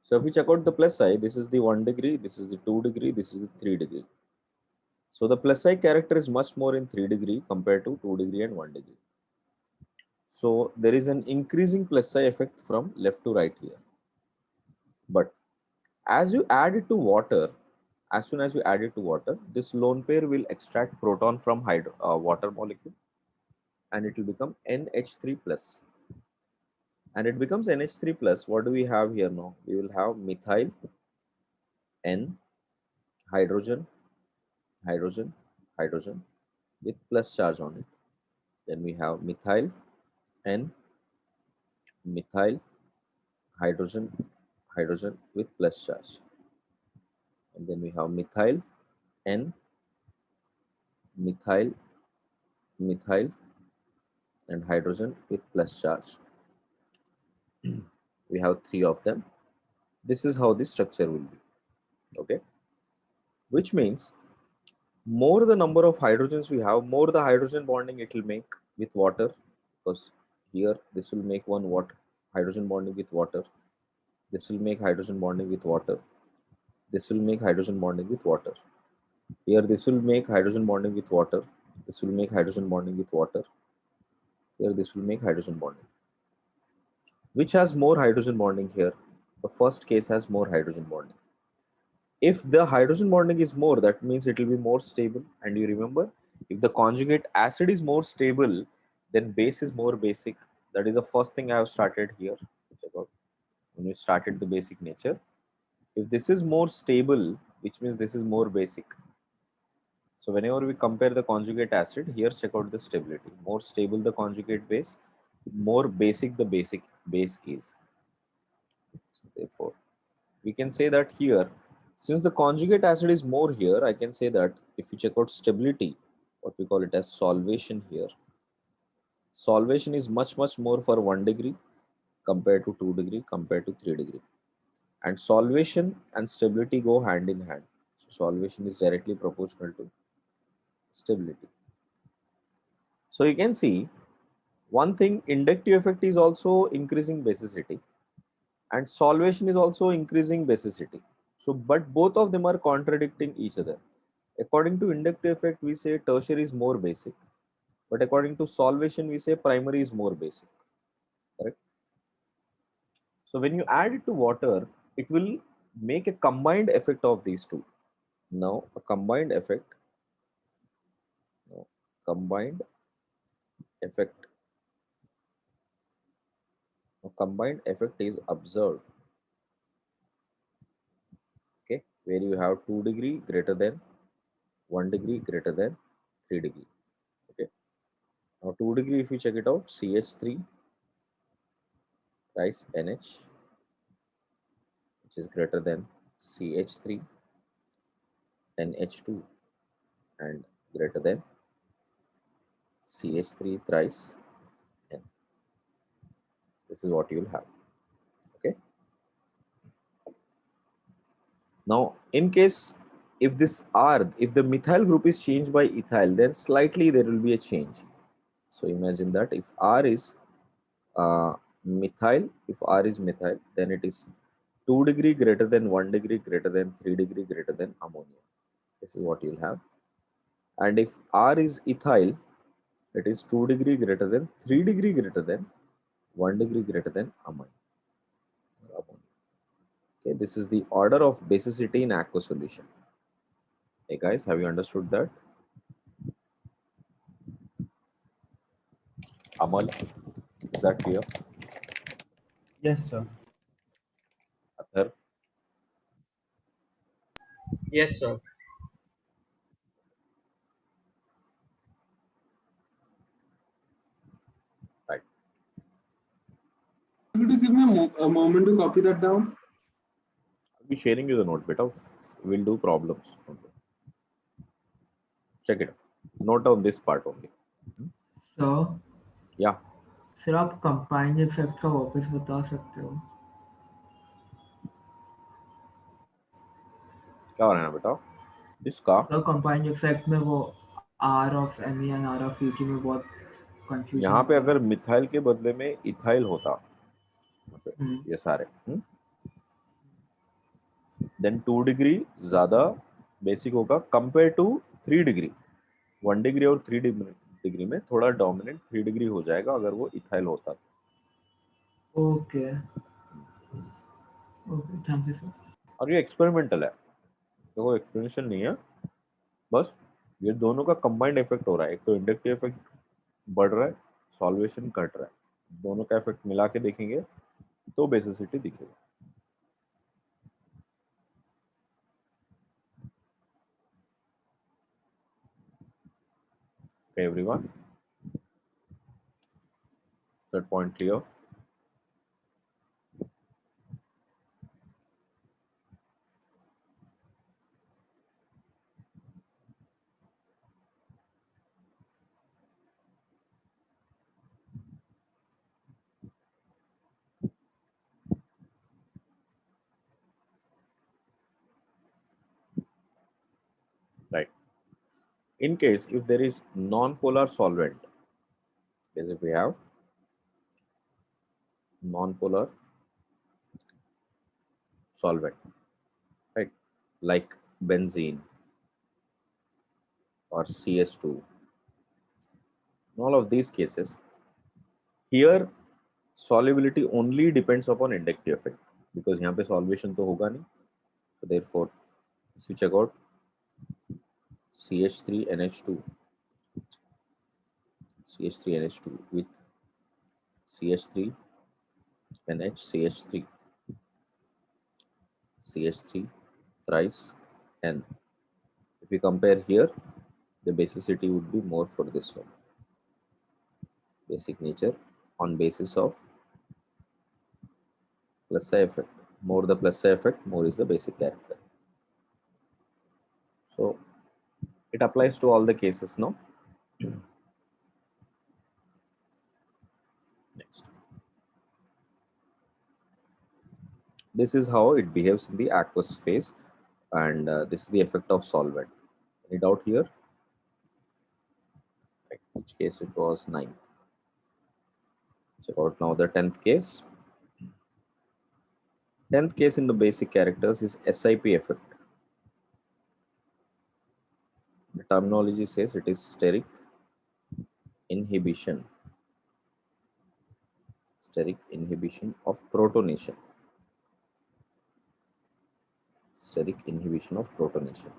So if we check out the plus psi, this is the 1 degree, this is the 2 degree, this is the 3 degree. So the plus psi character is much more in 3 degree compared to 2 degree and 1 degree. So there is an increasing plus psi effect from left to right here. But as you add it to water, as soon as you add it to water, this lone pair will extract proton from water molecule and it will become NH3 plus. And it becomes NH3 plus. What do we have here now? We will have methyl N, hydrogen, hydrogen, hydrogen with plus charge on it. Then we have methyl N, methyl, hydrogen, hydrogen with plus charge. And then we have methyl N, methyl, methyl, and hydrogen with plus charge. We have three of them. This is how the structure will be. Okay. Which means more the number of hydrogens we have, more the hydrogen bonding it will make with water, because here this will make one water hydrogen bonding with water, this will make hydrogen bonding with water, this will make hydrogen bonding with water, here this will make hydrogen bonding with water, this will make hydrogen bonding with water, here this will make hydrogen bonding. Which has more hydrogen bonding here? The first case has more hydrogen bonding. If the hydrogen bonding is more, that means it will be more stable. And you remember, if the conjugate acid is more stable, then base is more basic. That is the first thing I have started here. When we started the basic nature. If this is more stable, which means this is more basic. So whenever we compare the conjugate acid, here check out the stability. More stable the conjugate base, more basic the basic base is. So therefore, we can say that here, since the conjugate acid is more here, I can say that if you check out stability, what we call it as solvation here, solvation is much more for 1 degree compared to 2 degree compared to 3 degree. And solvation and stability go hand in hand. So solvation is directly proportional to stability. So you can see one thing, inductive effect is also increasing basicity and solvation is also increasing basicity. So, but both of them are contradicting each other. According to inductive effect, we say tertiary is more basic, but according to solvation, we say primary is more basic. Correct? So when you add it to water, it will make a combined effect of these two. Now, a combined effect, combined effect, a combined effect is observed. Okay, where you have 2 degree greater than 1 degree greater than 3 degree. Okay. Now 2 degree, if you check it out, CH3 thrice NH, which is greater than CH3 NH2 and greater than CH3 thrice N. This is what you will have. Okay. Now, in case if this R, if the methyl group is changed by ethyl, then slightly there will be a change. So imagine that if R is methyl, if R is methyl, then it is 2 degree greater than 1 degree greater than 3 degree greater than ammonia. This is what you'll have. And if R is ethyl, It is 2 degree greater than 3 degree greater than 1 degree greater than amine. Okay, this is the order of basicity in aqueous solution. Hey guys, have you understood that? Amal, is that clear? Yes, sir. Athar, Yes, sir. right. Could you give me a moment to copy that down? I'll be sharing you the note bit of we'll do problems. Check it out. Note down this part only. So, Yeah, sir आप combined effect का वापस बता सकते हो? क्या हो रहा है ना बेटा? इसका तो कंपाइंड इफेक्ट में वो R of Me and R of Et में बहुत कंफ्यूजन यहाँ पे होता है। अगर मिथाइल के बदले में इथाइल होता हम्म, ये सारे देन 2 डिग्री ज्यादा बेसिक होगा कंपेयर टू 3 डिग्री। 1 डिग्री और 3 डिग्री में थोड़ा डोमिनेंट 3 डिग्री हो जाएगा अगर वो इथाइल होता। Okay okay, thank you sir. और ये एक्सपेरिमेंटल है, देखो एक्सप्लेनेशन नहीं है, बस ये दोनों का कंबाइंड इफेक्ट हो रहा है। एक तो इंडक्टिव इफेक्ट बढ़ रहा है, सॉल्वेशन घट रहा है, दोनों का इफेक्ट मिला के देखेंगे तो बेसिसिटी दिखेगा। Okay, everyone, that point clear? Right. In case if there is non-polar solvent, as if we have non-polar solvent, right, like benzene or CS2, in all of these cases, here solubility only depends upon inductive effect because यहाँ पे solution तो होगा नहीं, so therefore if you check out CH3NH2 CH3NH2 with CH3NH CH3 CH3 thrice N. If we compare here, the basicity would be more for this one. Basic nature on basis of plus psi effect. More the plus psi effect, more is the basic character. So it applies to all the cases now. Next. This is how it behaves in the aqueous phase, and this is the effect of solvent. Any doubt here? Right. Which case it was 9th. Check out now the 10th case. 10th case in the basic characters is SIP effect. The terminology says it is steric inhibition. Steric inhibition of protonation. Steric inhibition of protonation.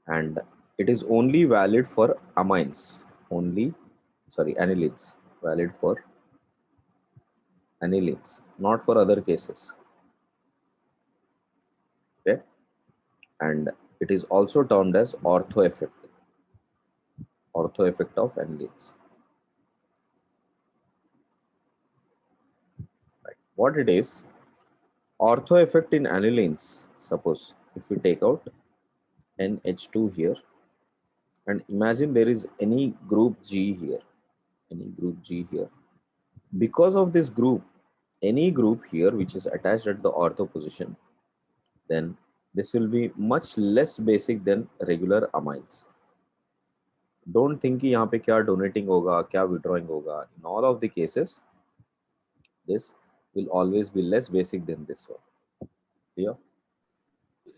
And it is only valid for amines. Anilines. Valid for anilines, not for other cases. Okay. And it is also termed as ortho effect. Ortho effect of anilines. Right. What it is? Ortho effect in anilines. Suppose if we take out NH2 here and imagine there is any group G here, because of this group, any group here which is attached at the ortho position, then this will be much less basic than regular amines. Don't think कि यहाँ पे क्या donating होगा, क्या withdrawing होगा. In all of the cases, this will always be less basic than this one. Clear?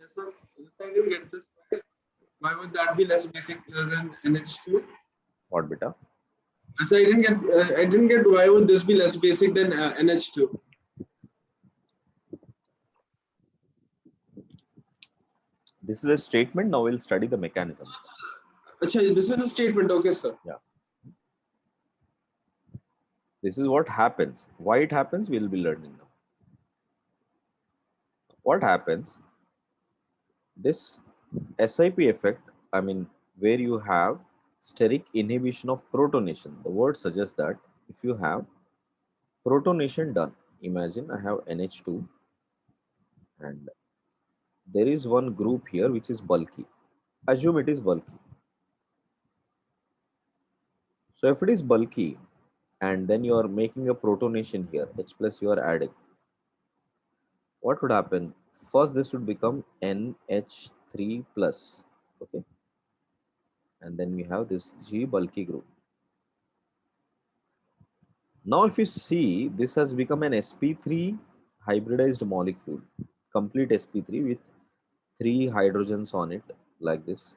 Yes, sir. If I didn't get this right, why would that be less basic than NH2? What beta? So I didn't get why would this be less basic than NH2? This is a statement. Now we'll study the mechanism. Achha, this is a statement, okay, sir. Yeah. This is what happens. Why it happens, we'll be learning now. What happens? This SIP effect, I mean, where you have steric inhibition of protonation. The word suggests that if you have protonation done, imagine I have NH2 and there is one group here which is bulky. Assume it is bulky. So if it is bulky and then you are making a protonation here, H plus you are adding, what would happen? First, this would become NH3 plus, okay, and then we have this G bulky group. Now, if you see, this has become an sp3 hybridized molecule, complete sp3 with 3 hydrogens on it, like this.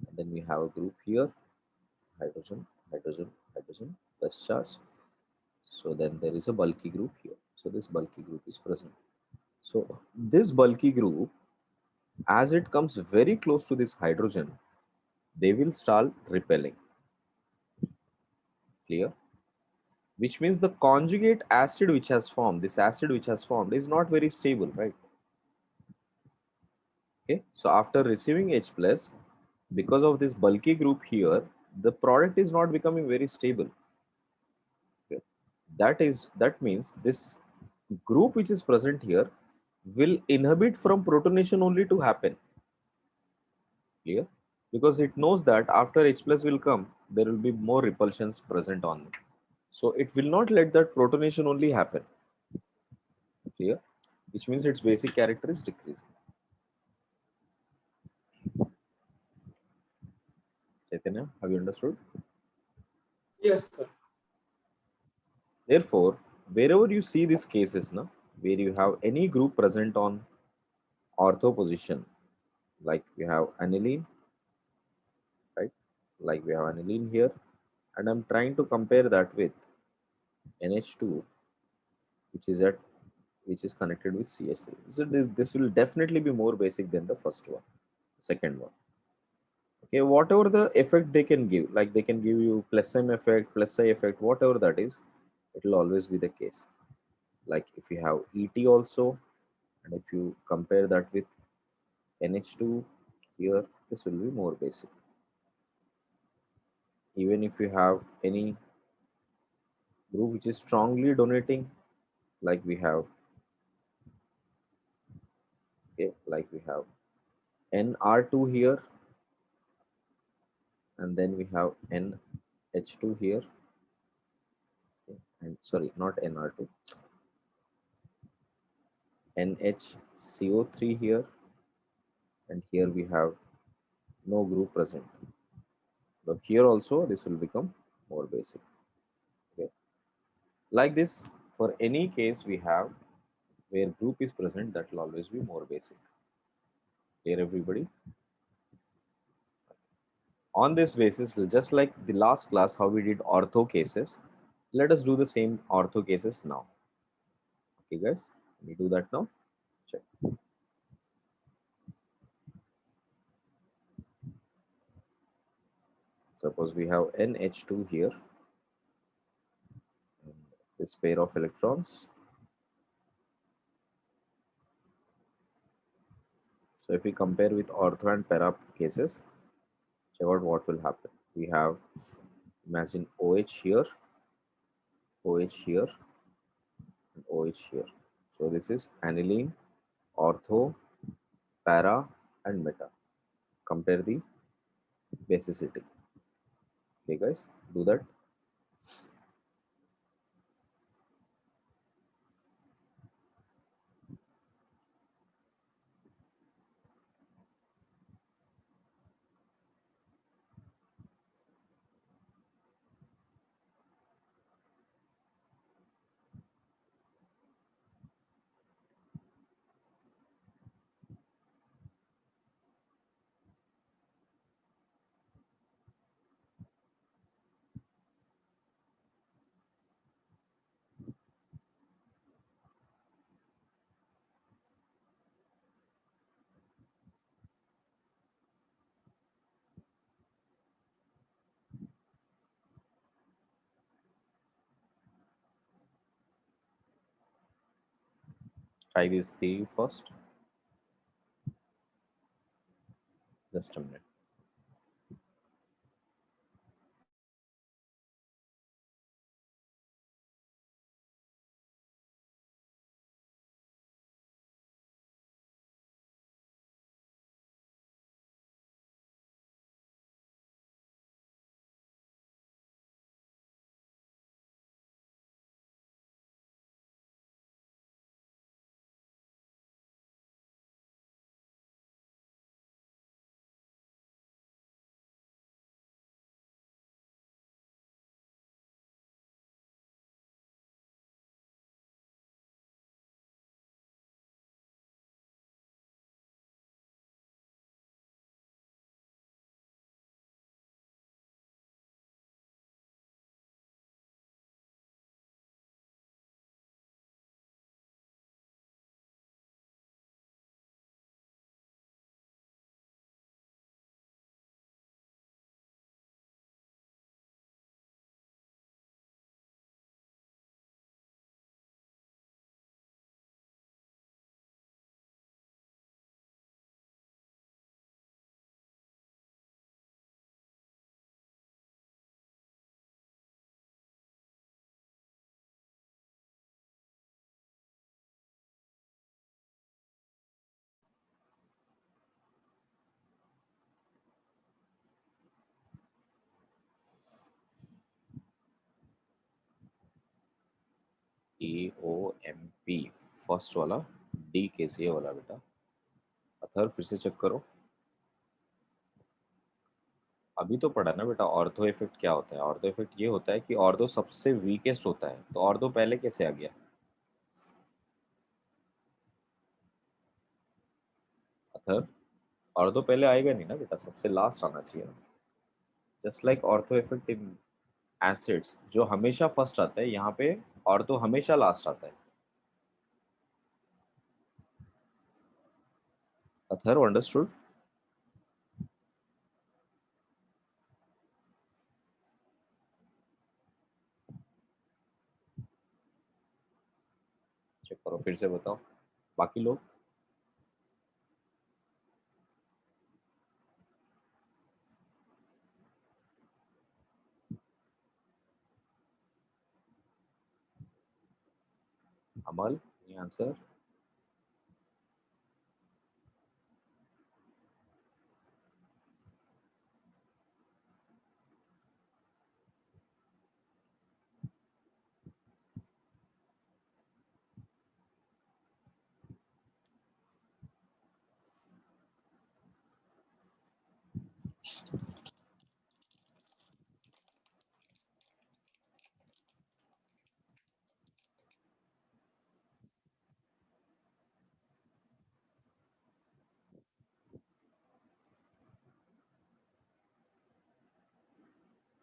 And then we have a group here, hydrogen, hydrogen, hydrogen, plus charge. So then there is a bulky group here. So this bulky group is present. So this bulky group, as it comes very close to this hydrogen, they will start repelling. Clear? Which means the conjugate acid which has formed, this acid which has formed is not very stable, right? Okay, so after receiving H plus, because of this bulky group here, the product is not becoming very stable. Okay. That means this group which is present here will inhibit from protonation only to happen. Clear? Because it knows that after H plus will come, there will be more repulsions present on it. So it will not let that protonation only happen. Clear? Which means its basic character is decreasing. Chaitanya, have you understood? Yes, sir. Therefore, wherever you see these cases, na, where you have any group present on ortho position, like we have aniline, right? Like we have aniline here, and I'm trying to compare that with NH2, which is connected with CH3. So this will definitely be more basic than the first one, second one. Okay, whatever the effect they can give, like they can give you plus M effect, plus I effect, whatever that is, it will always be the case. Like if you have ET also, and if you compare that with NH2 here, this will be more basic. Even if you have any group which is strongly donating, like we have, okay, like we have NR2 here, and then we have NH2 here, okay, and sorry, not NR2, NHCO3 here, and here we have no group present. So here also this will become more basic. Okay. Like this, for any case we have where group is present, that will always be more basic. Clear, everybody? On this basis, just like the last class, how we did ortho cases, let us do the same ortho cases now. Okay, guys, can we do that now? Check. Suppose we have NH2 here, and this pair of electrons. So if we compare with ortho and para cases, check out what will happen. We have, imagine OH here, OH here, and OH here. So this is aniline, ortho, para, and meta. Compare the basicity. Okay, guys, do that. Try this theory first. Just a minute. AOMP first वाला, D कैसे वाला बेटा? अथर फिर से check करो। अभी तो पढ़ा ना बेटा ऑर्थो इफेक्ट क्या होता है। ऑर्थो इफेक्ट ये होता है कि ऑर्थो सबसे वीकेस्ट होता है, तो ऑर्थो पहले कैसे आ गया? अथर ऑर्थो पहले आएगा नहीं ना बेटा, सबसे लास्ट आना चाहिए ना। Just like ortho effect in acids, जो हमेशा फर्स्ट आता है, यहाँ पे ऑर्थो हमेशा लास्ट आता है। अथर अंडरस्टूड? चेक करो फिर से बताओ बाकी लोग। अमल, any आंसर?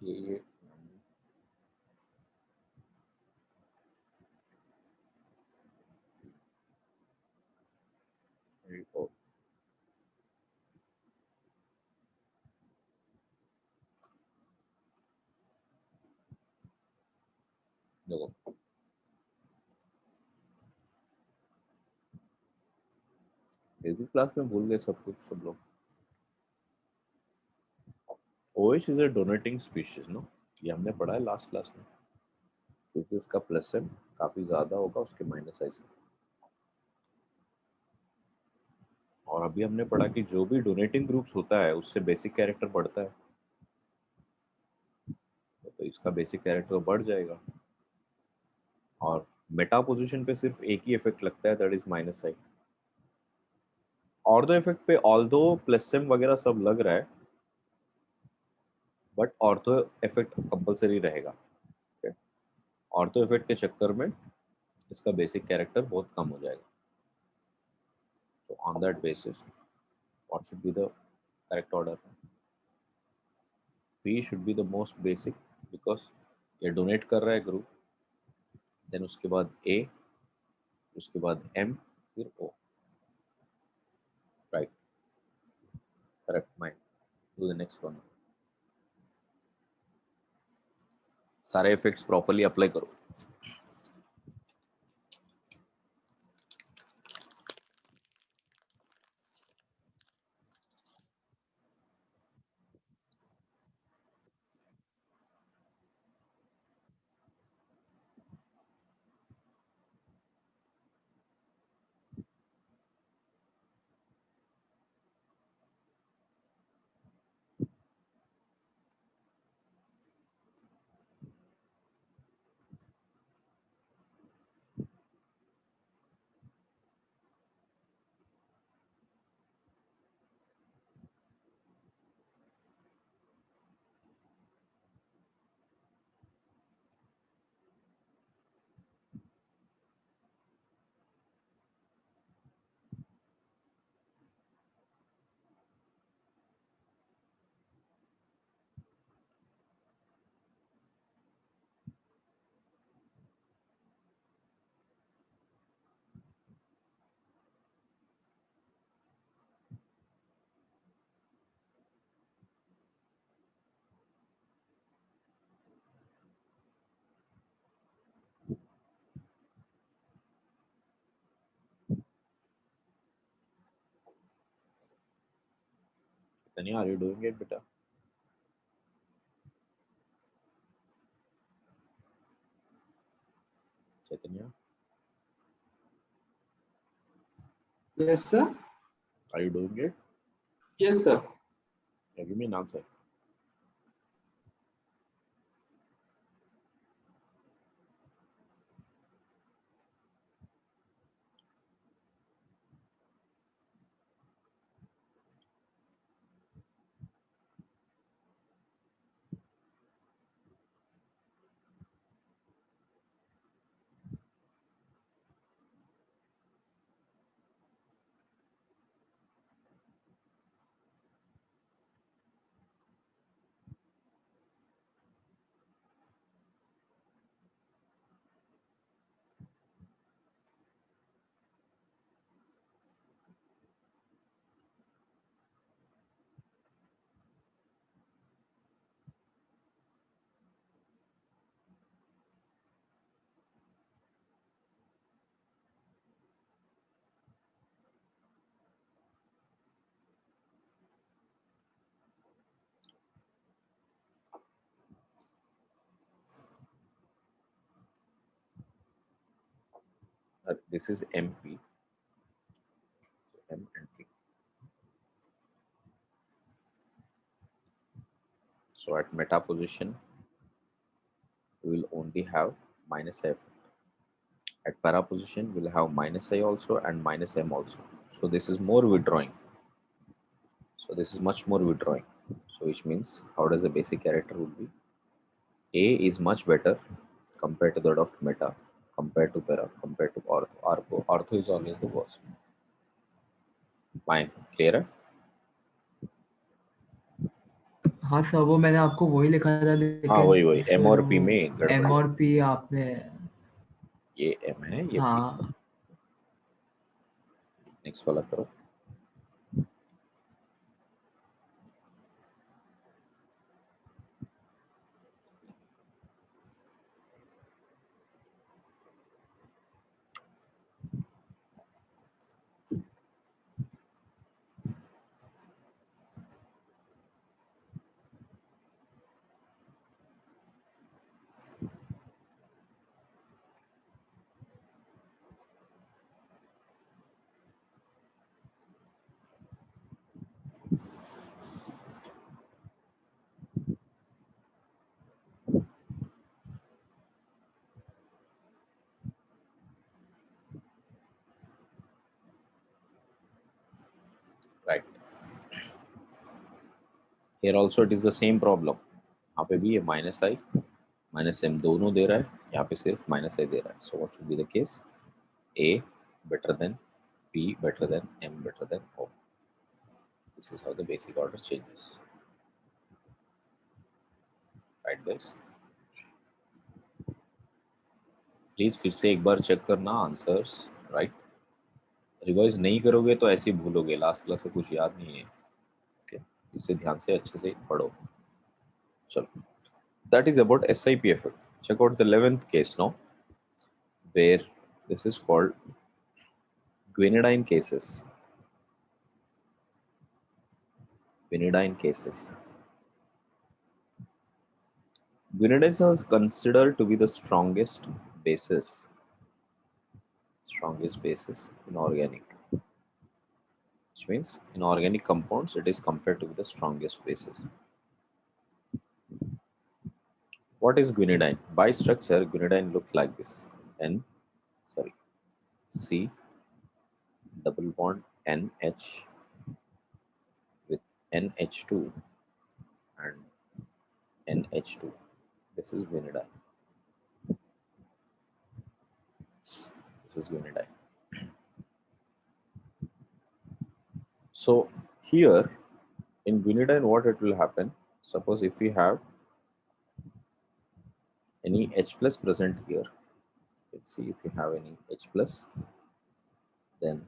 ये देखो, देखो बेसिक क्लास में भूल गए सब कुछ सब लोग। OH is a donating species no, ये हमने पढ़ा है लास्ट क्लास में, क्योंकि उसका प्लस एम काफी ज्यादा होगा उसके माइनस आई से। और अभी हमने पढ़ा कि जो भी डोनेटिंग ग्रुप्स होता है उससे बेसिक कैरेक्टर बढ़ता है, तो इसका बेसिक कैरेक्टर बढ़ जाएगा। और मेटा पोजीशन पे सिर्फ एक ही इफेक्ट लगता है, that is minus I. Ortho effect पे ऑल्दो प्लस एम वगैरह सब लग रहा है, बट ऑर्थो इफेक्ट कंपलसरी रहेगा। ऑर्थो इफेक्ट के चक्कर में इसका बेसिक कैरेक्टर बहुत कम हो जाएगा। तो on that basis what should be the correct order? B should be the most basic, because ये डोनेट कर रहा है ग्रुप, देन उसके बाद ए, उसके बाद एम, फिर O. Right, correct mind. Do the next one. सारे इफेक्ट्स प्रॉपर्ली अप्लाई करो। Chaitanya, are you doing it, beta? Chaitanya, Yes, sir. are you doing it? Yes, sir. Yeah, give me an answer. This is MP, M and P. So at meta position, we will only have minus F. At para position, we'll have minus I also and minus M also. So this is more withdrawing. So this is much more withdrawing. So which means how does the basic character would be? A is much better compared to that of meta, compared to para, compared to ortho. Ortho is always the worst. Fine, clear? हाँ sir, वो मैंने आपको वही लिखा था, हाँ लेकिन वही एम फिर और पी वो में गड़बड़ एम है। और पी आपने, ये एम है, ये पी। हाँ नेक्स्ट वाला करो। Right, here also it is the same problem. यहाँ पे भी ये माइनस आई माइनस एम दोनों दे रहा है, यहाँ पे सिर्फ माइनस आई दे रहा है. So what should be the case? A better than P better than M better than O. This is how the basic order changes. Right guys? Please फिर से एक बार चेक करना आंसर्स. राइट, रिवाइज नहीं करोगे तो ऐसे ही भूलोगे, लास्ट क्लास से कुछ याद नहीं है. ओके, इसे ध्यान से अच्छे से पढ़ो. चलो, that is about SIPF. Check out the 11th case now, where this is called guanidine cases. Guanidine cases. Guanidines are considered to be the strongest bases in organic, which means in organic compounds it is compared to be the strongest bases. What is guanidine? By structure, guanidine look like this: C double bond NH with NH2 and NH2. This is guanidine. So here in guanidine, what it will happen? Suppose if we have any H plus present here, let's see if we have any H plus, then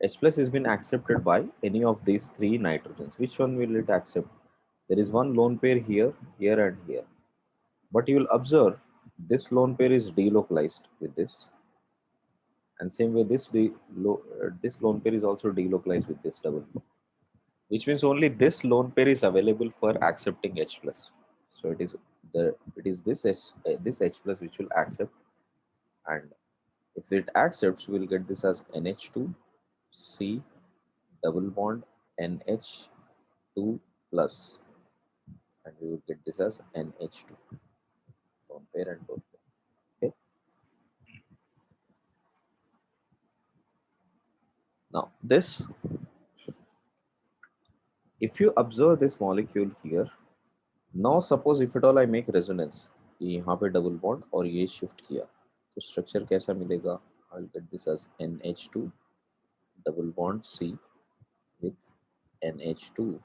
H plus has been accepted by any of these three nitrogens. Which one will it accept? There is one lone pair here, here and here. But you will observe this lone pair is delocalized with this. And same way this lone pair is also delocalized with this double bond. which means only this lone pair is available for accepting H plus. So it is this H plus which will accept, and if it accepts, we'll get this as NH2 C double bond NH2 plus, and we will get this as NH2, lone pair and lone pair. Okay. Now this, if you observe this molecule here, now suppose if at all I make resonance, ये यहाँ पे double bond और ये shift किया, तो structure कैसा मिलेगा? I'll get this as NH2 double bond C with NH2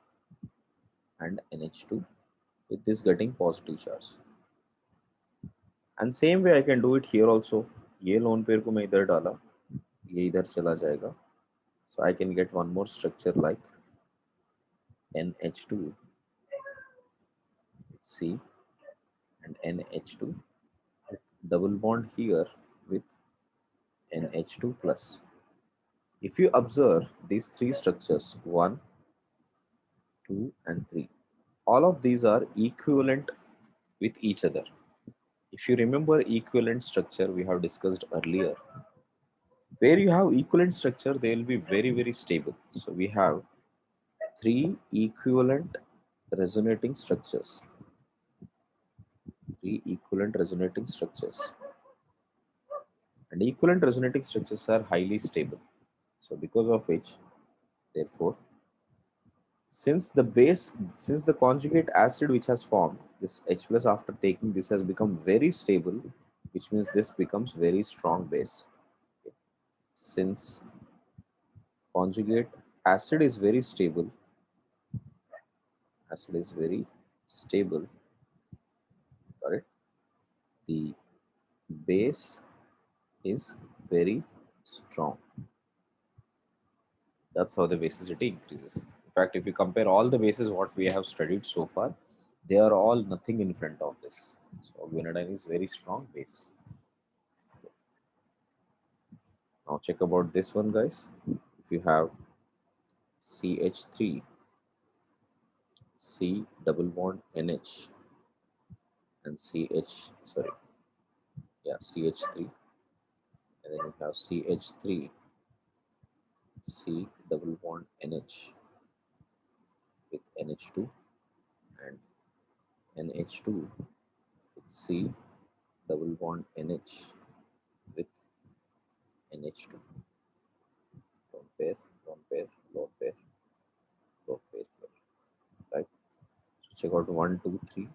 and NH2 with this getting positive charge. And same way I can do it here also. ये lone pair को मैं इधर डाला, ये इधर चला जाएगा. So I can get one more structure like NH2 with C and NH2 with double bond here with NH2 plus. If you observe these three structures, 1, 2 and 3, all of these are equivalent with each other. If you remember equivalent structure we have discussed earlier, where you have equivalent structure, they will be very, very stable. So we have 3 equivalent resonating structures. 3 equivalent resonating structures. And equivalent resonating structures are highly stable. So because of which, therefore, since the conjugate acid which has formed, this H plus after taking this has become very stable, which means this becomes very strong base. Since conjugate acid is very stable, correct? The base is very strong. That's how the basicity increases. In fact, if you compare all the bases what we have studied so far, they are all nothing in front of this. So guanidine is very strong base. Now check about this one, guys. If you have CH3, C double bond NH and CH3, and then you have CH3, C double bond NH with NH2 and NH2 with C double bond NH with NH2. Lone pair, lone pair, lone pair, lone pair here, right? So check out 1, 2, 3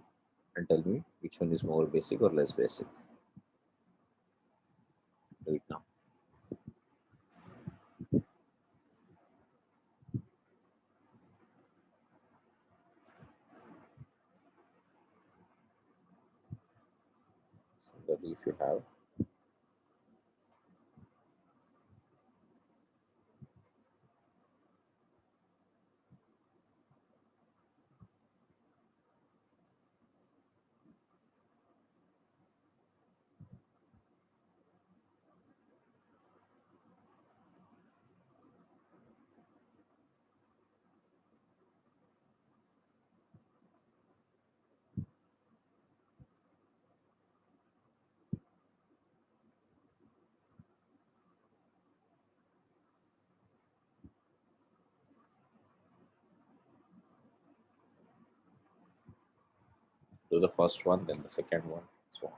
and tell me which one is more basic or less basic. Do it now. Similarly, if you have do the first one, then the second one, so on.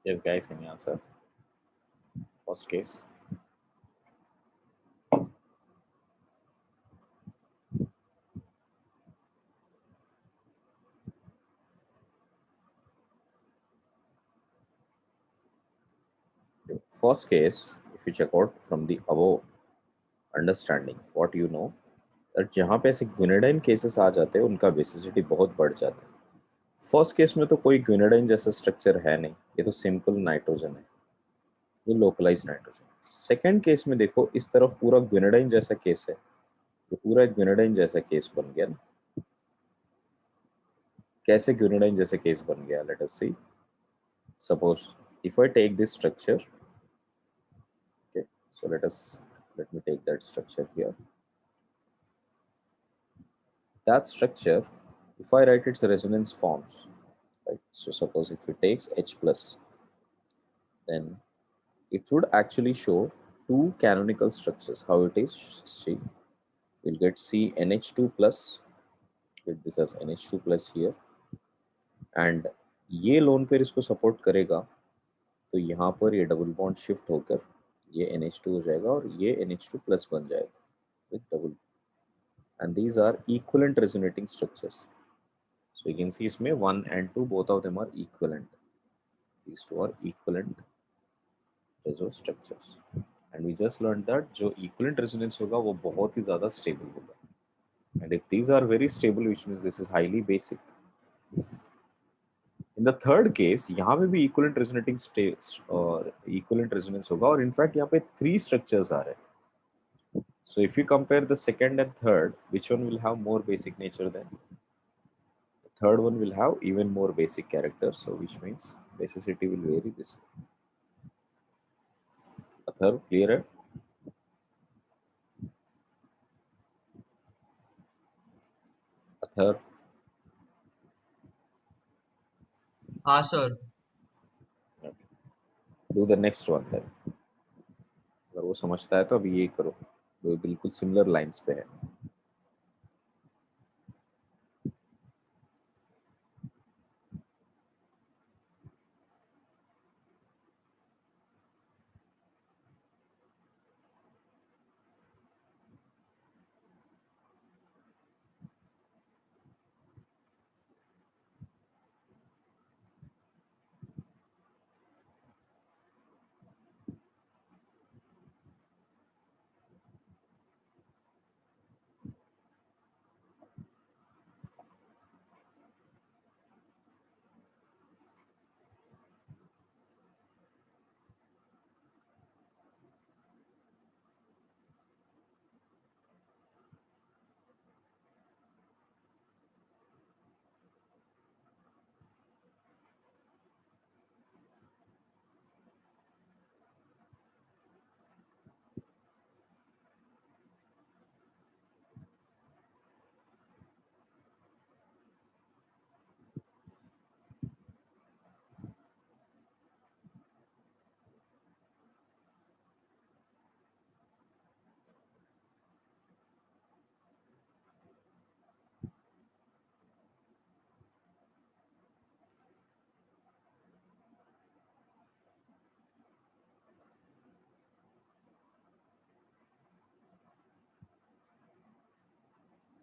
Yes, guys, any answer? First case. First case, if you check out from the above understanding, what you know, that जहाँ पे ऐसे ग्विनेडाइन cases आ जाते हैं उनका basicity बहुत बढ़ जाता है. फर्स्ट केस में तो कोई ग्विनेडाइन जैसा स्ट्रक्चर है नहीं, ये तो सिंपल नाइट्रोजन है, ये लोकलाइज नाइट्रोजन. सेकेंड केस में देखो इस तरफ पूरा ग्विनेडाइन जैसा केस है, तो पूरा एक ग्विनेडाइन जैसा केस बन गया ना. कैसे ग्विनेडाइन जैसा केस बन गया, let us see. Suppose if I take this structure, okay, so let me take that structure here. That structure, if I write its resonance forms, right, so suppose if it takes H plus, then it would actually show two canonical structures. How it is, see, we'll get CnH2 plus, get this as NH2 plus here, and ये lone pair इसको support करेगा, तो यहाँ पर ये double bond shift होकर ये NH2 हो जाएगा और ये NH2 प्लस बन जाएगा with double, and these are equivalent resonating structures. So you can see इसमें 1 and 2 both of them are equivalent. These two are equivalent reso structures, and we just learned that जो equivalent resonance होगा वो बहुत ही ज़्यादा stable होगा. And if these are very stable, which means this is highly basic. In the third case, यहाँ पे भी equivalent resonating states और equivalent resonance होगा, और in fact यहाँ पे 3 structures आ रहे हैं. So if you compare the second and third, which one will have more basic nature then? The third one will have even more basic character, so which means basicity will vary this way. Athar, clear है? Athar, हाँ sir. do the next one then. अगर वो समझता है तो अभी ये करो, वो बिल्कुल सिमिलर लाइंस पे है.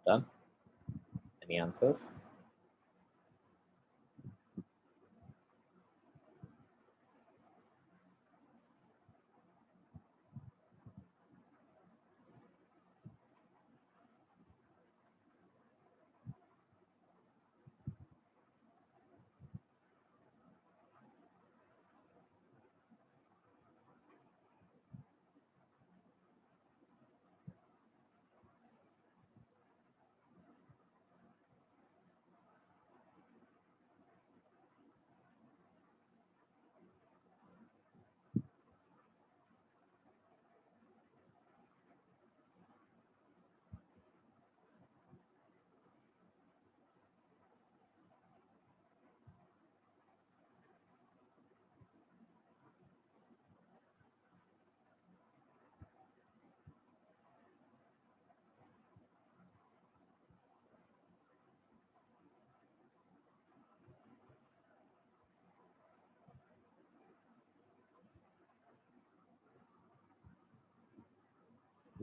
Done? Any answers?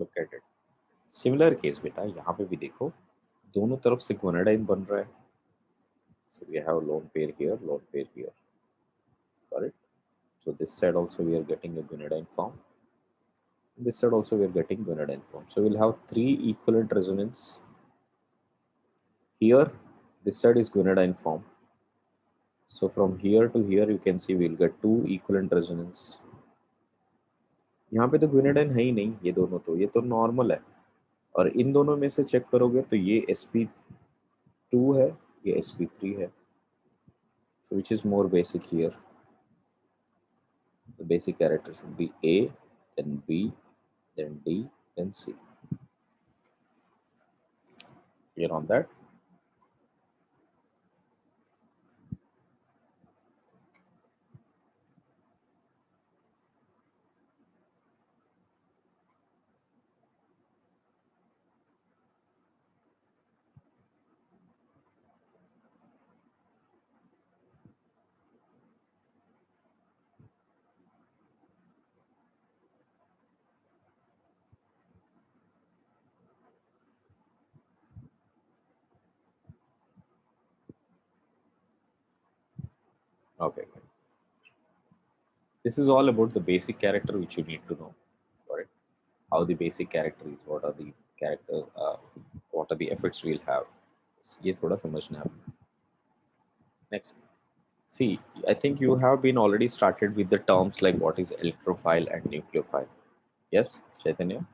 Look at it. Similar case बेटा, यहाँ पे भी देखो दोनों तरफ से गुइनिडाइन बन रहा है। So we have lone pair here, lone pair here. Got it? So this side also we are getting a guanidine form. This side also we are getting guanidine form. So we'll have three equivalent resonance. Here, this side is guanidine form. So from here to here you can see we'll get two equivalent resonance. यहाँ पे तो गुइनिडाइन है ही नहीं, ये दोनों तो, ये तो नॉर्मल है। और इन दोनों में से चेक करोगे तो ये sp2 है, ये sp3 है। So which is more basic here? The basic character should be A, then B, then D, then C. Clear on that? Okay. This is all about the basic character which you need to know. Right? How the basic character is, what are the character, what are the effects we'll have. ये थोड़ा समझना है. Next. See, I think you have been already started with the terms like what is electrophile and nucleophile. Yes, Chaitanya?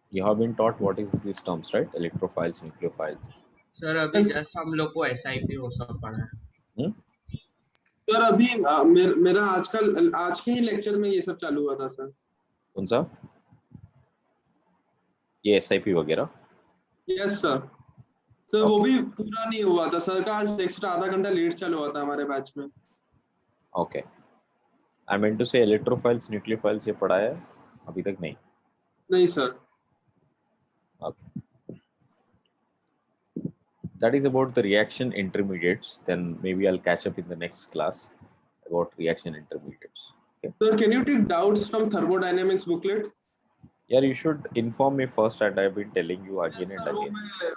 You have been taught what is these terms, right? Electrophiles, nucleophiles. Sir अभी just हम लोग को SIP वो सब पढ़ा है। Hmm? Sir अभी मेरा आजकल आज के ही लेक्चर में ये सब चालू हुआ था सर। कौन सा? ये SIP वगैरह? Yes sir. सर वो भी पूरा नहीं हुआ था सर का, आज एक्स्ट्रा आधा घंटा लेट चालू हुआ था हमारे बैच में। Okay. I meant to say electrophiles, nucleophiles ये पढ़ा है? अभी तक नहीं. नहीं sir. Okay. That is about the reaction intermediates. Then maybe I'll catch up in the next class about reaction intermediates. Okay. Sir, can you take doubts from thermodynamics booklet? Yeah, you should inform me first, and I've been telling you again Yes, and sir, वो again. मैं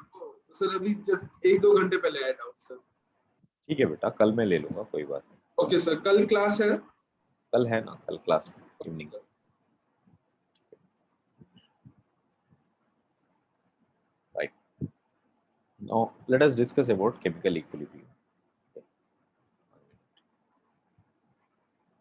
sir अभी just 1-2 घंटे पहले आया doubt sir. ठीक है बेटा, कल मैं ले लूंगा, कोई बात नहीं। ओके सर, कल क्लास है? कल है ना, कल क्लास में evening. Right. Now let us discuss about chemical equilibrium.